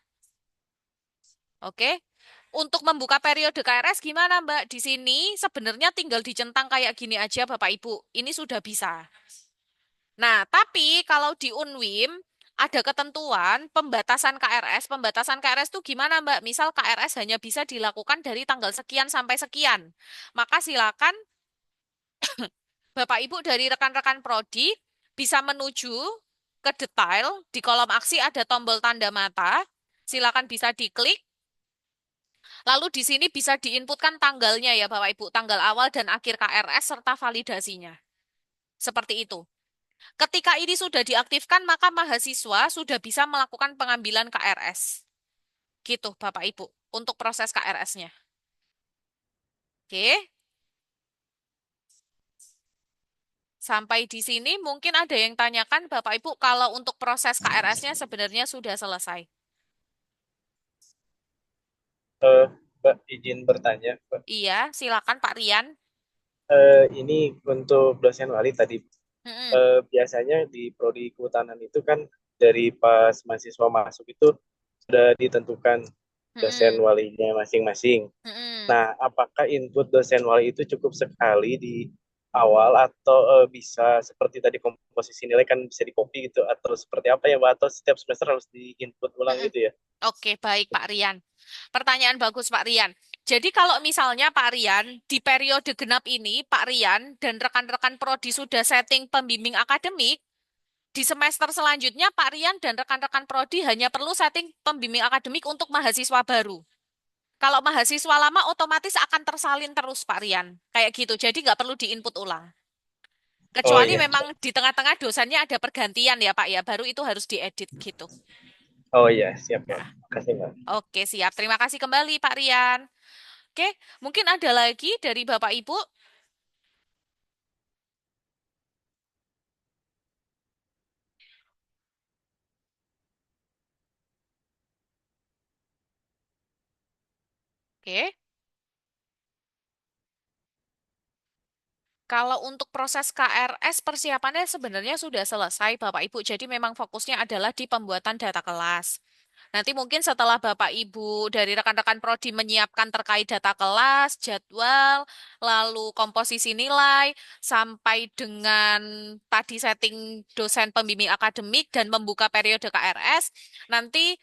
Oke. Untuk membuka periode KRS gimana Mbak? Di sini sebenarnya tinggal dicentang kayak gini aja Bapak Ibu. Ini sudah bisa. Nah, tapi kalau di Unwim ada ketentuan pembatasan KRS. Pembatasan KRS itu gimana Mbak? Misal KRS hanya bisa dilakukan dari tanggal sekian sampai sekian. Maka silakan Bapak Ibu dari rekan-rekan prodi bisa menuju ke detail. Di kolom aksi ada tombol tanda mata. Silakan bisa diklik. Lalu di sini bisa diinputkan tanggalnya ya Bapak Ibu, tanggal awal dan akhir KRS serta validasinya. Seperti itu. Ketika ini sudah diaktifkan, maka mahasiswa sudah bisa melakukan pengambilan KRS. Gitu Bapak Ibu, untuk proses KRS-nya. Oke. Sampai di sini mungkin ada yang tanyakan Bapak Ibu kalau untuk proses KRS-nya sebenarnya sudah selesai. Mbak, izin bertanya, Mbak. Iya, silakan Pak Rian. Ini untuk dosen wali tadi. Mm-mm. Biasanya di prodi kehutanan itu kan dari pas mahasiswa masuk itu sudah ditentukan dosen Mm-mm. walinya masing-masing. Mm-mm. Nah, apakah input dosen wali itu cukup sekali di awal atau bisa seperti tadi komposisi nilai kan bisa di copy gitu atau seperti apa ya Mbak? Atau setiap semester harus di input ulang Mm-mm. gitu ya? Oke, baik Pak Rian. Pertanyaan bagus Pak Rian. Jadi kalau misalnya Pak Rian di periode genap ini Pak Rian dan rekan-rekan prodi sudah setting pembimbing akademik, di semester selanjutnya Pak Rian dan rekan-rekan prodi hanya perlu setting pembimbing akademik untuk mahasiswa baru. Kalau mahasiswa lama otomatis akan tersalin terus Pak Rian. Kayak gitu. Jadi nggak perlu diinput ulang. Oh Kecuali iya. memang di tengah-tengah dosennya ada pergantian ya Pak ya. Baru itu harus diedit gitu. Oh iya, siap ya. Ya. Makasih Mbak. Oke, siap. Terima kasih kembali Pak Rian. Oke, mungkin ada lagi dari Bapak Ibu. Oke. Kalau untuk proses KRS persiapannya sebenarnya sudah selesai Bapak Ibu. Jadi memang fokusnya adalah di pembuatan data kelas. Nanti mungkin setelah Bapak Ibu dari rekan-rekan prodi menyiapkan terkait data kelas, jadwal, lalu komposisi nilai, sampai dengan tadi setting dosen pembimbing akademik dan membuka periode KRS, nanti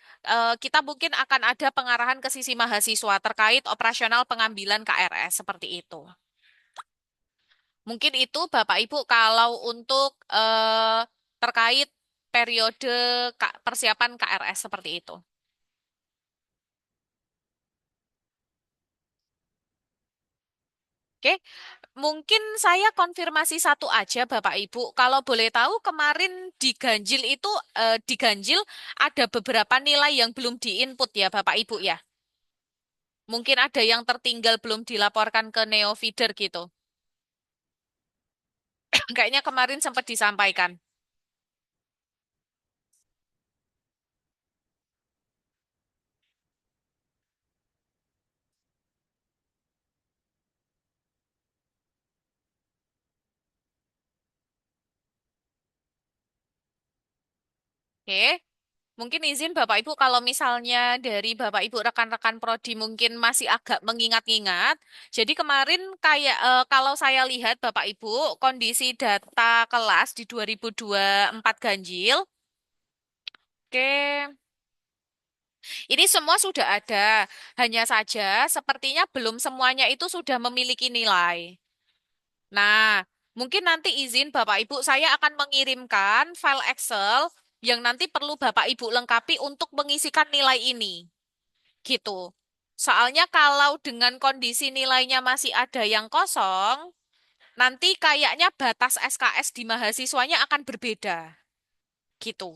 kita mungkin akan ada pengarahan ke sisi mahasiswa terkait operasional pengambilan KRS seperti itu. Mungkin itu Bapak Ibu kalau untuk terkait periode persiapan KRS seperti itu. Oke, mungkin saya konfirmasi satu aja Bapak Ibu. Kalau boleh tahu kemarin di Ganjil itu di Ganjil ada beberapa nilai yang belum diinput ya Bapak Ibu ya. Mungkin ada yang tertinggal belum dilaporkan ke Neofeeder gitu. Kayaknya kemarin sempat disampaikan. Oke. Mungkin izin Bapak Ibu kalau misalnya dari Bapak Ibu rekan-rekan prodi mungkin masih agak mengingat-ingat. Jadi kemarin kayak kalau saya lihat Bapak Ibu kondisi data kelas di 2024 Ganjil. Oke, ini semua sudah ada. Hanya saja sepertinya belum semuanya itu sudah memiliki nilai. Nah, mungkin nanti izin Bapak Ibu saya akan mengirimkan file Excel yang nanti perlu Bapak Ibu lengkapi untuk mengisikan nilai ini. Gitu. Soalnya kalau dengan kondisi nilainya masih ada yang kosong, nanti kayaknya batas SKS di mahasiswanya akan berbeda. Gitu.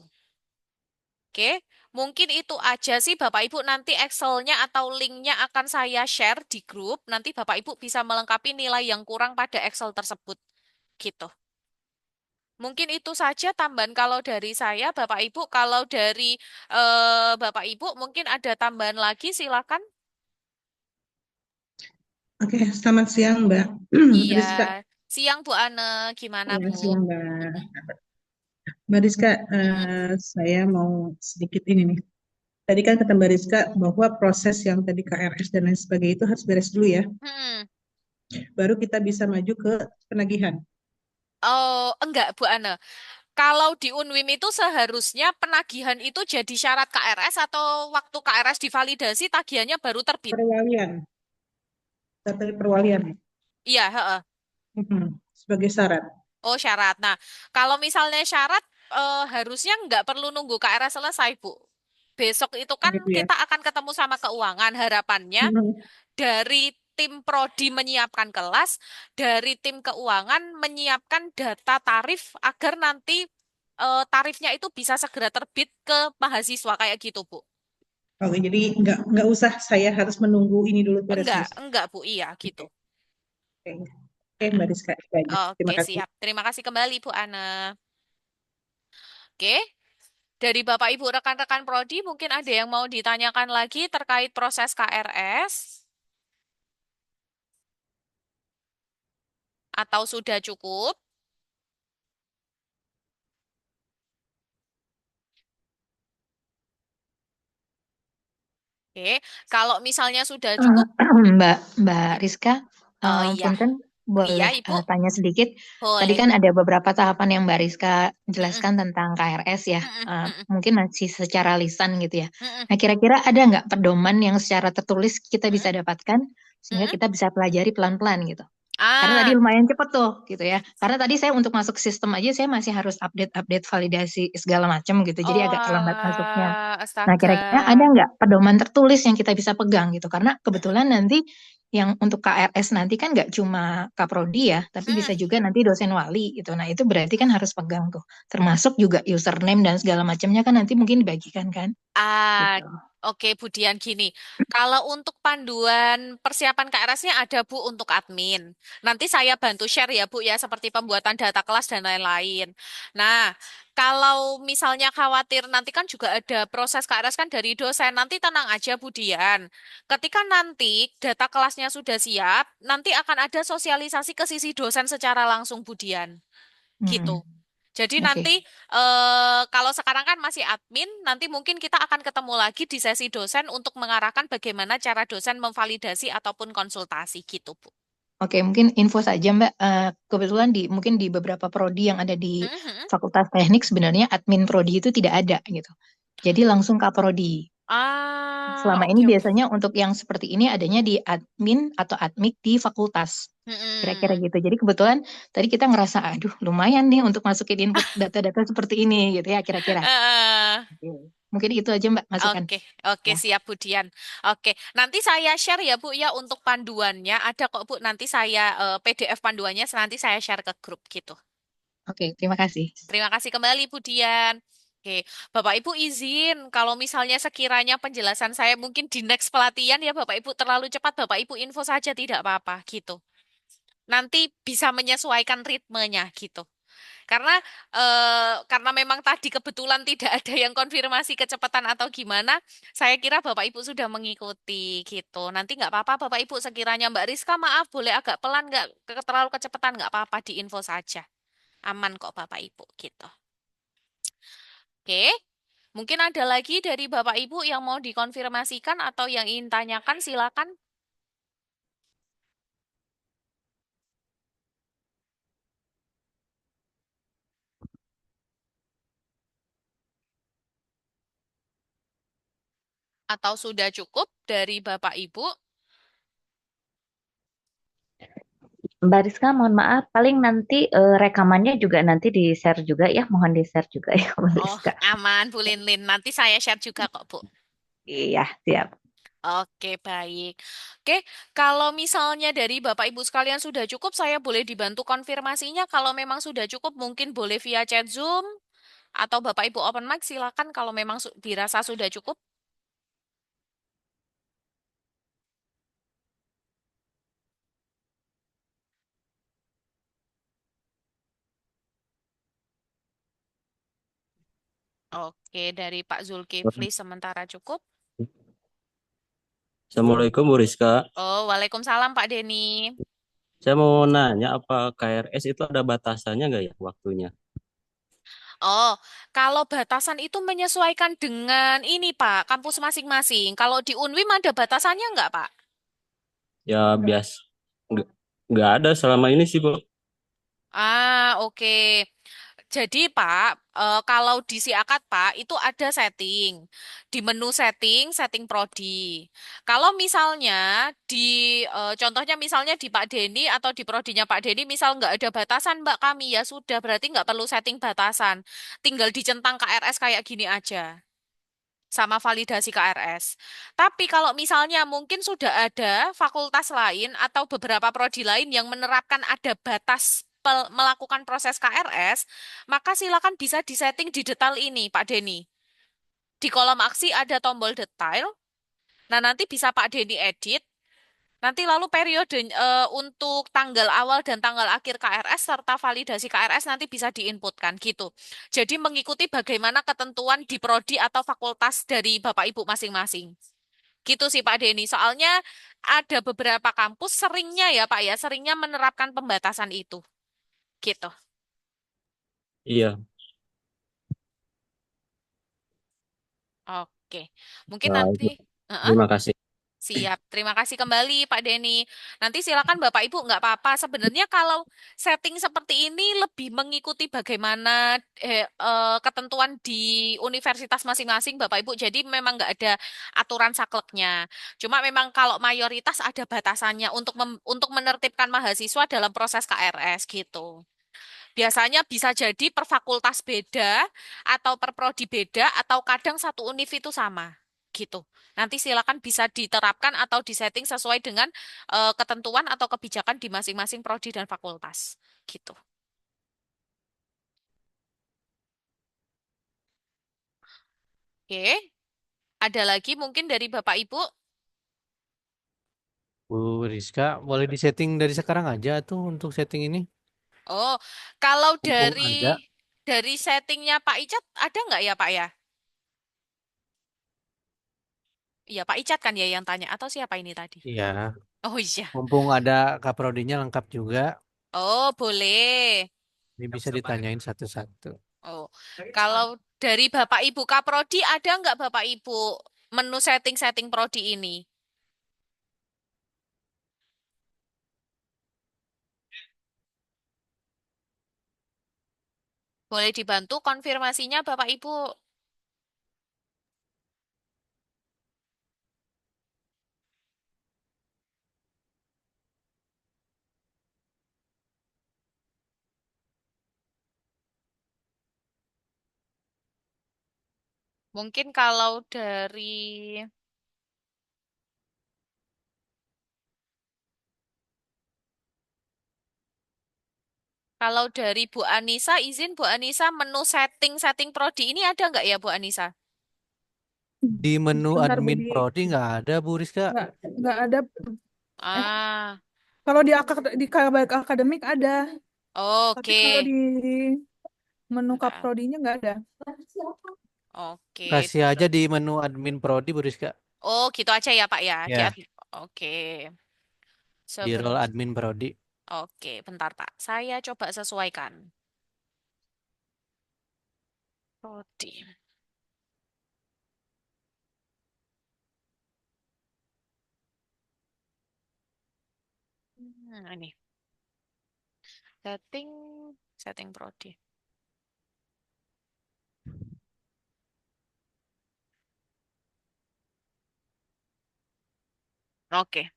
Oke, mungkin itu aja sih Bapak Ibu nanti Excel-nya atau link-nya akan saya share di grup. Nanti Bapak Ibu bisa melengkapi nilai yang kurang pada Excel tersebut. Gitu. Mungkin itu saja tambahan kalau dari saya, Bapak Ibu. Kalau dari Bapak Ibu mungkin ada tambahan lagi, silakan. Oke, selamat siang Mbak Iya, Rizka. siang Bu Ane, gimana Ya, Bu? siang Mbak. Mm-mm, Mbak Rizka, mm-mm, saya mau sedikit ini nih. Tadi kan kata Mbak Rizka bahwa proses yang tadi KRS dan lain sebagainya itu harus beres dulu ya, mm-mm. baru kita bisa maju ke penagihan. Oh, enggak Bu Ane. Kalau di Unwim itu seharusnya penagihan itu jadi syarat KRS atau waktu KRS divalidasi tagihannya baru terbit? Perwalian, data perwalian Iya, heeh. sebagai syarat. Oh, syarat. Nah, kalau misalnya syarat harusnya nggak perlu nunggu KRS selesai, Bu. Besok itu kan Gitu ya. kita akan ketemu sama keuangan. Harapannya Mhm. dari tim prodi menyiapkan kelas, dari tim keuangan menyiapkan data tarif agar nanti tarifnya itu bisa segera terbit ke mahasiswa kayak gitu, Bu. Oke, jadi nggak usah saya harus menunggu ini dulu beres. Enggak, Bu. Iya, gitu. Oke, oke Mbak Rizka, itu aja. Oke, Terima kasih. siap. Terima kasih kembali, Bu Ana. Oke, dari Bapak Ibu rekan-rekan prodi mungkin ada yang mau ditanyakan lagi terkait proses KRS atau sudah cukup? Oke, kalau misalnya sudah cukup, Mbak Rizka, iya, punten iya boleh Ibu, tanya sedikit. Tadi boleh. kan ada beberapa tahapan yang Mbak Rizka Mm-mm, jelaskan tentang KRS ya. mm-mm, mm-mm, Mungkin masih secara lisan gitu ya. mm-mm, Nah, kira-kira ada nggak pedoman yang secara tertulis kita bisa mm-mm, dapatkan sehingga mm-mm. kita bisa pelajari pelan-pelan gitu? Karena tadi Ah, lumayan cepet tuh gitu ya. Karena tadi saya untuk masuk sistem aja saya masih harus update-update validasi segala macam gitu. Jadi agak terlambat masuknya. oh, Nah, astaga. kira-kira ada nggak pedoman tertulis yang kita bisa pegang gitu? Karena kebetulan nanti yang untuk KRS nanti kan nggak cuma Kaprodi ya, tapi bisa Mm-mm. juga nanti dosen wali gitu. Nah, itu berarti kan harus pegang tuh. Termasuk juga username dan segala macamnya kan nanti mungkin dibagikan kan Ah, gitu. Oke, Bu Dian, gini. Kalau untuk panduan persiapan KRS-nya ada, Bu, untuk admin. Nanti saya bantu share ya, Bu, ya, seperti pembuatan data kelas dan lain-lain. Nah, kalau misalnya khawatir nanti kan juga ada proses KRS kan dari dosen. Nanti tenang aja, Bu Dian. Ketika nanti data kelasnya sudah siap, nanti akan ada sosialisasi ke sisi dosen secara langsung, Bu Dian. Gitu. Hmm, Jadi oke. nanti kalau sekarang kan masih admin, nanti mungkin kita akan ketemu lagi di sesi dosen untuk mengarahkan bagaimana cara dosen memvalidasi ataupun konsultasi gitu, Bu. Oke, mungkin info saja Mbak. Kebetulan mungkin di beberapa prodi yang ada di Mhm. Fakultas Teknik sebenarnya admin prodi itu tidak ada gitu. Jadi langsung Kaprodi. Ah, Selama ini oke oke. biasanya untuk yang seperti ini adanya di admin atau admik di fakultas. Kira-kira Mm-mm. gitu. Jadi kebetulan tadi kita ngerasa, aduh lumayan nih untuk masukin input data-data seperti ini gitu ya kira-kira. Eh, Oke. Mungkin itu aja Mbak masukan. Oke, oke Ya. siap Bu Dian. Oke, nanti saya share ya Bu ya untuk panduannya. Ada kok Bu, nanti saya PDF panduannya nanti saya share ke grup gitu. Oke, terima kasih. Terima kasih kembali Bu Dian. Oke, Bapak Ibu izin kalau misalnya sekiranya penjelasan saya mungkin di next pelatihan ya Bapak Ibu terlalu cepat, Bapak Ibu info saja tidak apa-apa gitu. Nanti bisa menyesuaikan ritmenya gitu. Karena karena memang tadi kebetulan tidak ada yang konfirmasi kecepatan atau gimana, saya kira Bapak Ibu sudah mengikuti gitu. Nanti nggak apa-apa Bapak Ibu sekiranya Mbak Rizka maaf boleh agak pelan nggak terlalu kecepatan nggak apa-apa diinfo saja. Aman kok Bapak Ibu gitu. Oke, mungkin ada lagi dari Bapak Ibu yang mau dikonfirmasikan atau yang ingin tanyakan silakan. Atau sudah cukup dari Bapak Ibu? Mbak Rizka, mohon maaf, paling nanti rekamannya juga nanti di-share juga ya, mohon di-share juga ya, Mbak Oh, Rizka. aman Bu Lin. Nanti saya share juga kok Bu. Iya, siap. Oke, baik. Oke, kalau misalnya dari Bapak Ibu sekalian sudah cukup, saya boleh dibantu konfirmasinya. Kalau memang sudah cukup, mungkin boleh via chat Zoom atau Bapak Ibu open mic, silakan kalau memang dirasa sudah cukup. Oke, dari Pak Zulkifli sementara cukup. Assalamualaikum Bu Rizka. Oh, Waalaikumsalam Pak Denny. Saya mau nanya apa KRS itu ada batasannya nggak ya waktunya? Oh, kalau batasan itu menyesuaikan dengan ini Pak, kampus masing-masing. Kalau di Unwim ada batasannya nggak Pak? Ya bias nggak nggak ada selama ini sih Bu. Ah, oke. Jadi Pak, kalau di Siakat Pak, itu ada setting. Di menu setting, setting prodi. Kalau misalnya di, contohnya misalnya di Pak Denny atau di prodinya Pak Denny, misal nggak ada batasan Mbak kami, ya sudah, berarti nggak perlu setting batasan. Tinggal dicentang KRS kayak gini aja sama validasi KRS. Tapi kalau misalnya mungkin sudah ada fakultas lain atau beberapa prodi lain yang menerapkan ada batas melakukan proses KRS, maka silakan bisa disetting di detail ini, Pak Denny. Di kolom aksi ada tombol detail. Nah, nanti bisa Pak Denny edit. Nanti lalu periode untuk tanggal awal dan tanggal akhir KRS serta validasi KRS nanti bisa diinputkan gitu. Jadi mengikuti bagaimana ketentuan di prodi atau fakultas dari Bapak Ibu masing-masing. Gitu sih Pak Denny. Soalnya ada beberapa kampus seringnya ya Pak ya, seringnya menerapkan pembatasan itu. Gitu. Iya. Oke. Mungkin Baik, nanti Bu. Heeh. Terima kasih. Siap, terima kasih kembali Pak Denny. Nanti silakan Bapak Ibu nggak apa-apa. Sebenarnya kalau setting seperti ini lebih mengikuti bagaimana ketentuan di universitas masing-masing Bapak Ibu. Jadi memang nggak ada aturan sakleknya. Cuma memang kalau mayoritas ada batasannya untuk menertibkan mahasiswa dalam proses KRS gitu. Biasanya bisa jadi per fakultas beda, atau per prodi beda, atau kadang satu univ itu sama. Gitu. Nanti silakan bisa diterapkan atau disetting sesuai dengan ketentuan atau kebijakan di masing-masing prodi dan fakultas. Gitu. Oke. Ada lagi mungkin dari Bapak Ibu? Bu Rizka, boleh disetting dari sekarang aja tuh untuk setting ini. Oh, kalau Mumpung ada. dari settingnya Pak Icat ada nggak ya Pak ya? Iya Pak Icat kan ya yang tanya atau siapa ini tadi? Iya, Oh iya. mumpung ada kaprodinya lengkap juga. Oh boleh. Ini bisa ditanyain satu-satu. Oh, kalau dari Bapak Ibu Kaprodi ada nggak Bapak Ibu menu setting-setting prodi ini? Boleh dibantu konfirmasinya Bapak Ibu? Mungkin kalau dari Bu Anissa, izin Bu Anissa menu setting-setting prodi ini ada nggak ya Bu Anissa? Di menu Bentar Bu, admin prodi nggak ada Bu Rizka. nggak ada. Ah, Kalau di kabar akademik ada, tapi oke. kalau di menu Nah, kaprodinya nggak ada. oke. Kasih aja di menu admin prodi Bu Rizka. Oh, gitu aja ya Pak ya. Ya, Oke. di role Sebentar. admin prodi. Oke, bentar Pak. Saya coba sesuaikan. Prodi. Ini setting setting prodi. Oke.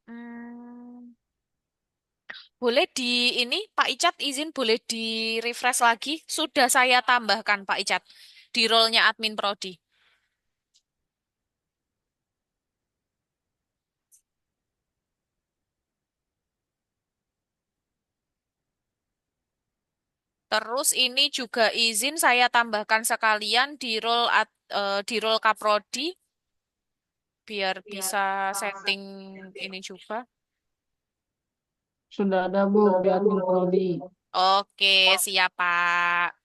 Hmm, boleh ini Pak Icat izin boleh di refresh lagi. Sudah saya tambahkan Pak Icat di role-nya admin prodi. Terus ini juga izin saya tambahkan sekalian di role kaprodi biar bisa setting ini juga. Sudah ada Bu di admin prodi. Oke, siap Pak.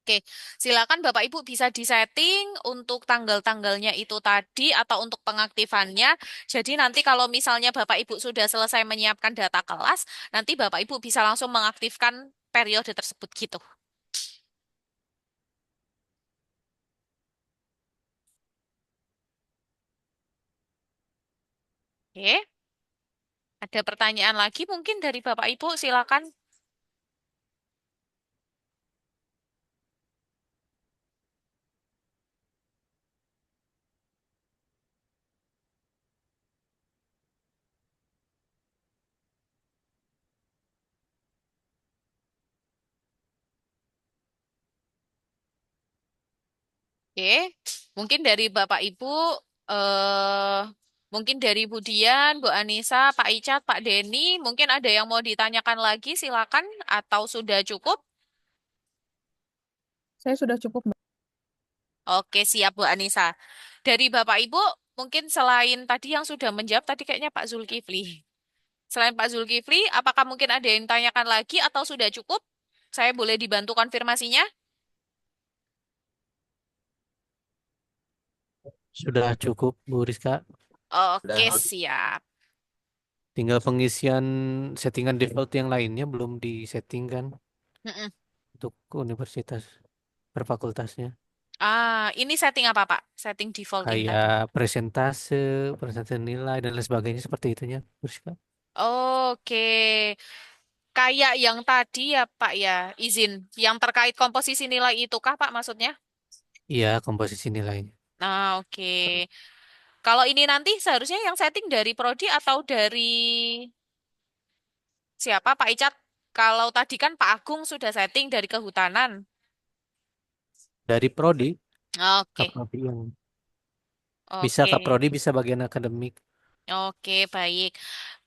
Oke, silakan Bapak Ibu bisa disetting untuk tanggal-tanggalnya itu tadi atau untuk pengaktifannya. Jadi nanti kalau misalnya Bapak Ibu sudah selesai menyiapkan data kelas, nanti Bapak Ibu bisa langsung mengaktifkan periode tersebut gitu. Oke, ada pertanyaan lagi mungkin dari Bapak Ibu, silakan. Oke, mungkin dari Bapak Ibu, eh, mungkin dari Bu Dian, Bu Anissa, Pak Icat, Pak Denny, mungkin ada yang mau ditanyakan lagi, silakan, atau sudah cukup? Saya sudah cukup, Mbak. Oke, siap Bu Anissa. Dari Bapak Ibu, mungkin selain tadi yang sudah menjawab, tadi kayaknya Pak Zulkifli. Selain Pak Zulkifli, apakah mungkin ada yang ditanyakan lagi atau sudah cukup? Saya boleh dibantu konfirmasinya? Sudah cukup Bu Rizka. Oke, Udah. siap. Tinggal pengisian settingan default yang lainnya belum disettingkan Mm-mm. untuk universitas per fakultasnya. Ini setting apa, Pak? Setting default ini tadi. Kayak presentase nilai dan lain sebagainya seperti itunya. Bu Rizka. Oke. Kayak yang tadi ya, Pak ya, izin. Yang terkait komposisi nilai itu kah, Pak, maksudnya? Iya, komposisi nilainya. Nah, oke. Kalau ini nanti seharusnya yang setting dari prodi atau dari siapa, Pak Icat? Kalau tadi kan Pak Agung sudah setting dari kehutanan. Dari prodi, Oke, kaprodi yang bisa oke. kaprodi bisa bagian akademik. Oke, baik.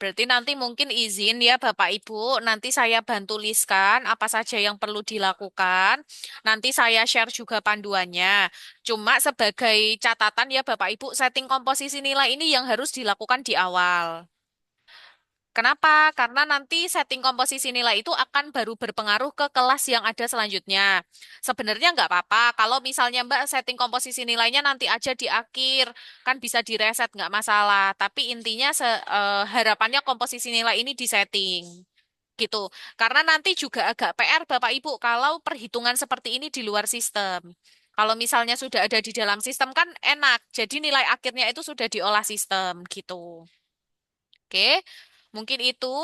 Berarti nanti mungkin izin ya Bapak Ibu, nanti saya bantu listkan apa saja yang perlu dilakukan. Nanti saya share juga panduannya. Cuma sebagai catatan ya Bapak Ibu, setting komposisi nilai ini yang harus dilakukan di awal. Kenapa? Karena nanti setting komposisi nilai itu akan baru berpengaruh ke kelas yang ada selanjutnya. Sebenarnya nggak apa-apa kalau misalnya Mbak setting komposisi nilainya nanti aja di akhir, kan bisa direset nggak masalah. Tapi intinya harapannya komposisi nilai ini disetting gitu. Karena nanti juga agak PR Bapak Ibu kalau perhitungan seperti ini di luar sistem. Kalau misalnya sudah ada di dalam sistem kan enak. Jadi nilai akhirnya itu sudah diolah sistem gitu. Oke, mungkin itu.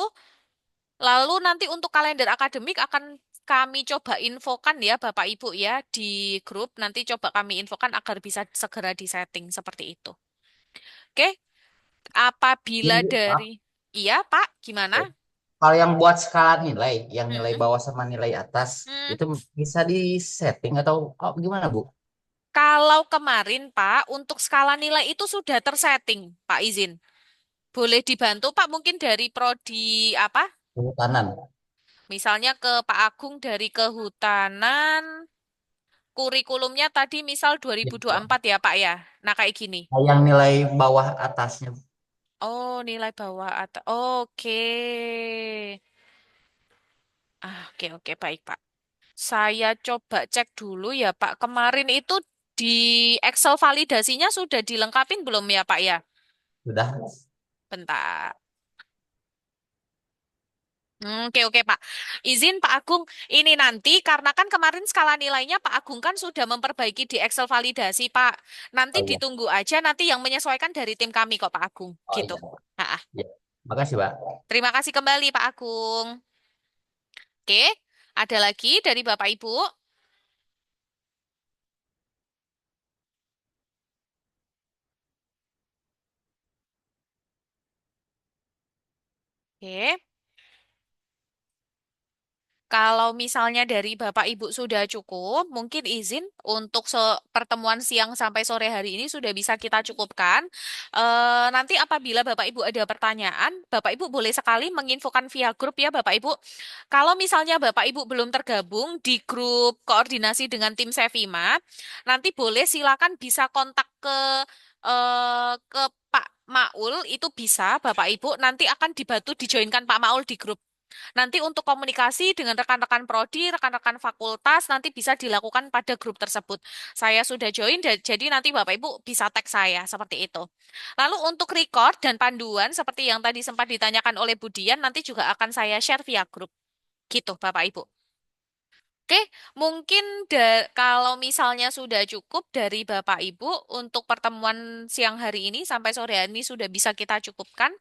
Lalu nanti untuk kalender akademik akan kami coba infokan ya Bapak Ibu ya di grup. Nanti coba kami infokan agar bisa segera disetting seperti itu. Oke, Ini apabila Bu, maaf. dari... Iya Pak, gimana? Kalau yang buat skala nilai, yang nilai Mm-mm. bawah sama nilai atas, Hmm. itu bisa di setting atau gimana Bu? Kalau kemarin Pak, untuk skala nilai itu sudah tersetting, Pak izin. Boleh dibantu Pak mungkin dari prodi apa? Kehutanan. Misalnya ke Pak Agung dari kehutanan. Kurikulumnya tadi misal Ya. 2024 ya Pak ya. Nah kayak gini. Yang nilai bawah atasnya. Oh nilai bawah atau oke. Oke oke baik Pak. Saya coba cek dulu ya Pak. Kemarin itu di Excel validasinya sudah dilengkapin belum ya Pak ya? Sudah. Bentar. Oke oke Pak. Izin Pak Agung, ini nanti karena kan kemarin skala nilainya Pak Agung kan sudah memperbaiki di Excel validasi Pak. Nanti Oh iya. ditunggu aja nanti yang menyesuaikan dari tim kami kok Pak Agung. Oh Gitu. iya. Ah, Ya. Makasih Pak. terima kasih kembali Pak Agung. Oke, ada lagi dari Bapak Ibu? Oke. Kalau misalnya dari Bapak Ibu sudah cukup, mungkin izin untuk pertemuan siang sampai sore hari ini sudah bisa kita cukupkan. Nanti apabila Bapak Ibu ada pertanyaan, Bapak Ibu boleh sekali menginfokan via grup ya Bapak Ibu. Kalau misalnya Bapak Ibu belum tergabung di grup koordinasi dengan tim Sevima, nanti boleh silakan bisa kontak ke Pak Maul itu bisa Bapak Ibu nanti akan dibantu dijoinkan Pak Maul di grup. Nanti untuk komunikasi dengan rekan-rekan prodi, rekan-rekan fakultas nanti bisa dilakukan pada grup tersebut. Saya sudah join, jadi nanti Bapak Ibu bisa tag saya seperti itu. Lalu untuk record dan panduan seperti yang tadi sempat ditanyakan oleh Budian, nanti juga akan saya share via grup. Gitu Bapak Ibu. Oke, mungkin kalau misalnya sudah cukup dari Bapak Ibu untuk pertemuan siang hari ini sampai sore hari ini sudah bisa kita cukupkan.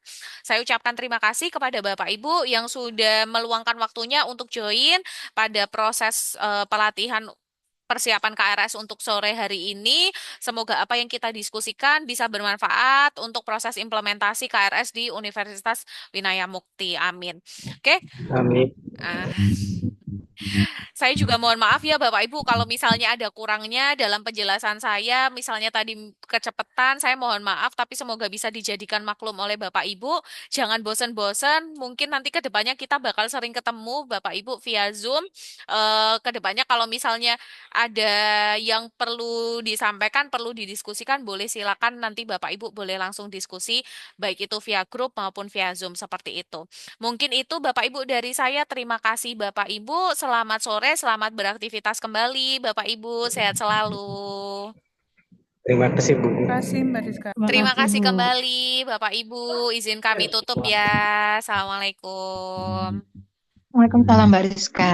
Saya ucapkan terima kasih kepada Bapak Ibu yang sudah meluangkan waktunya untuk join pada proses pelatihan persiapan KRS untuk sore hari ini. Semoga apa yang kita diskusikan bisa bermanfaat untuk proses implementasi KRS di Universitas Winaya Mukti. Amin. Oke. Amin. Ah. Saya juga mohon maaf ya Bapak Ibu kalau misalnya ada kurangnya dalam penjelasan saya, misalnya tadi kecepatan, saya mohon maaf tapi semoga bisa dijadikan maklum oleh Bapak Ibu. Jangan bosan-bosan, mungkin nanti ke depannya kita bakal sering ketemu Bapak Ibu via Zoom. Ke depannya kalau misalnya ada yang perlu disampaikan, perlu didiskusikan, boleh silakan nanti Bapak Ibu boleh langsung diskusi baik itu via grup maupun via Zoom seperti itu. Mungkin itu Bapak Ibu dari saya. Terima kasih Bapak Ibu. Selamat sore, selamat beraktivitas kembali. Bapak Ibu sehat selalu. Terima kasih Bu. Terima kasih Mbak Rizka. Terima Makasih, kasih Bu. kembali Bapak Ibu. Izin kami tutup ya. Assalamualaikum. Waalaikumsalam Mbak Rizka.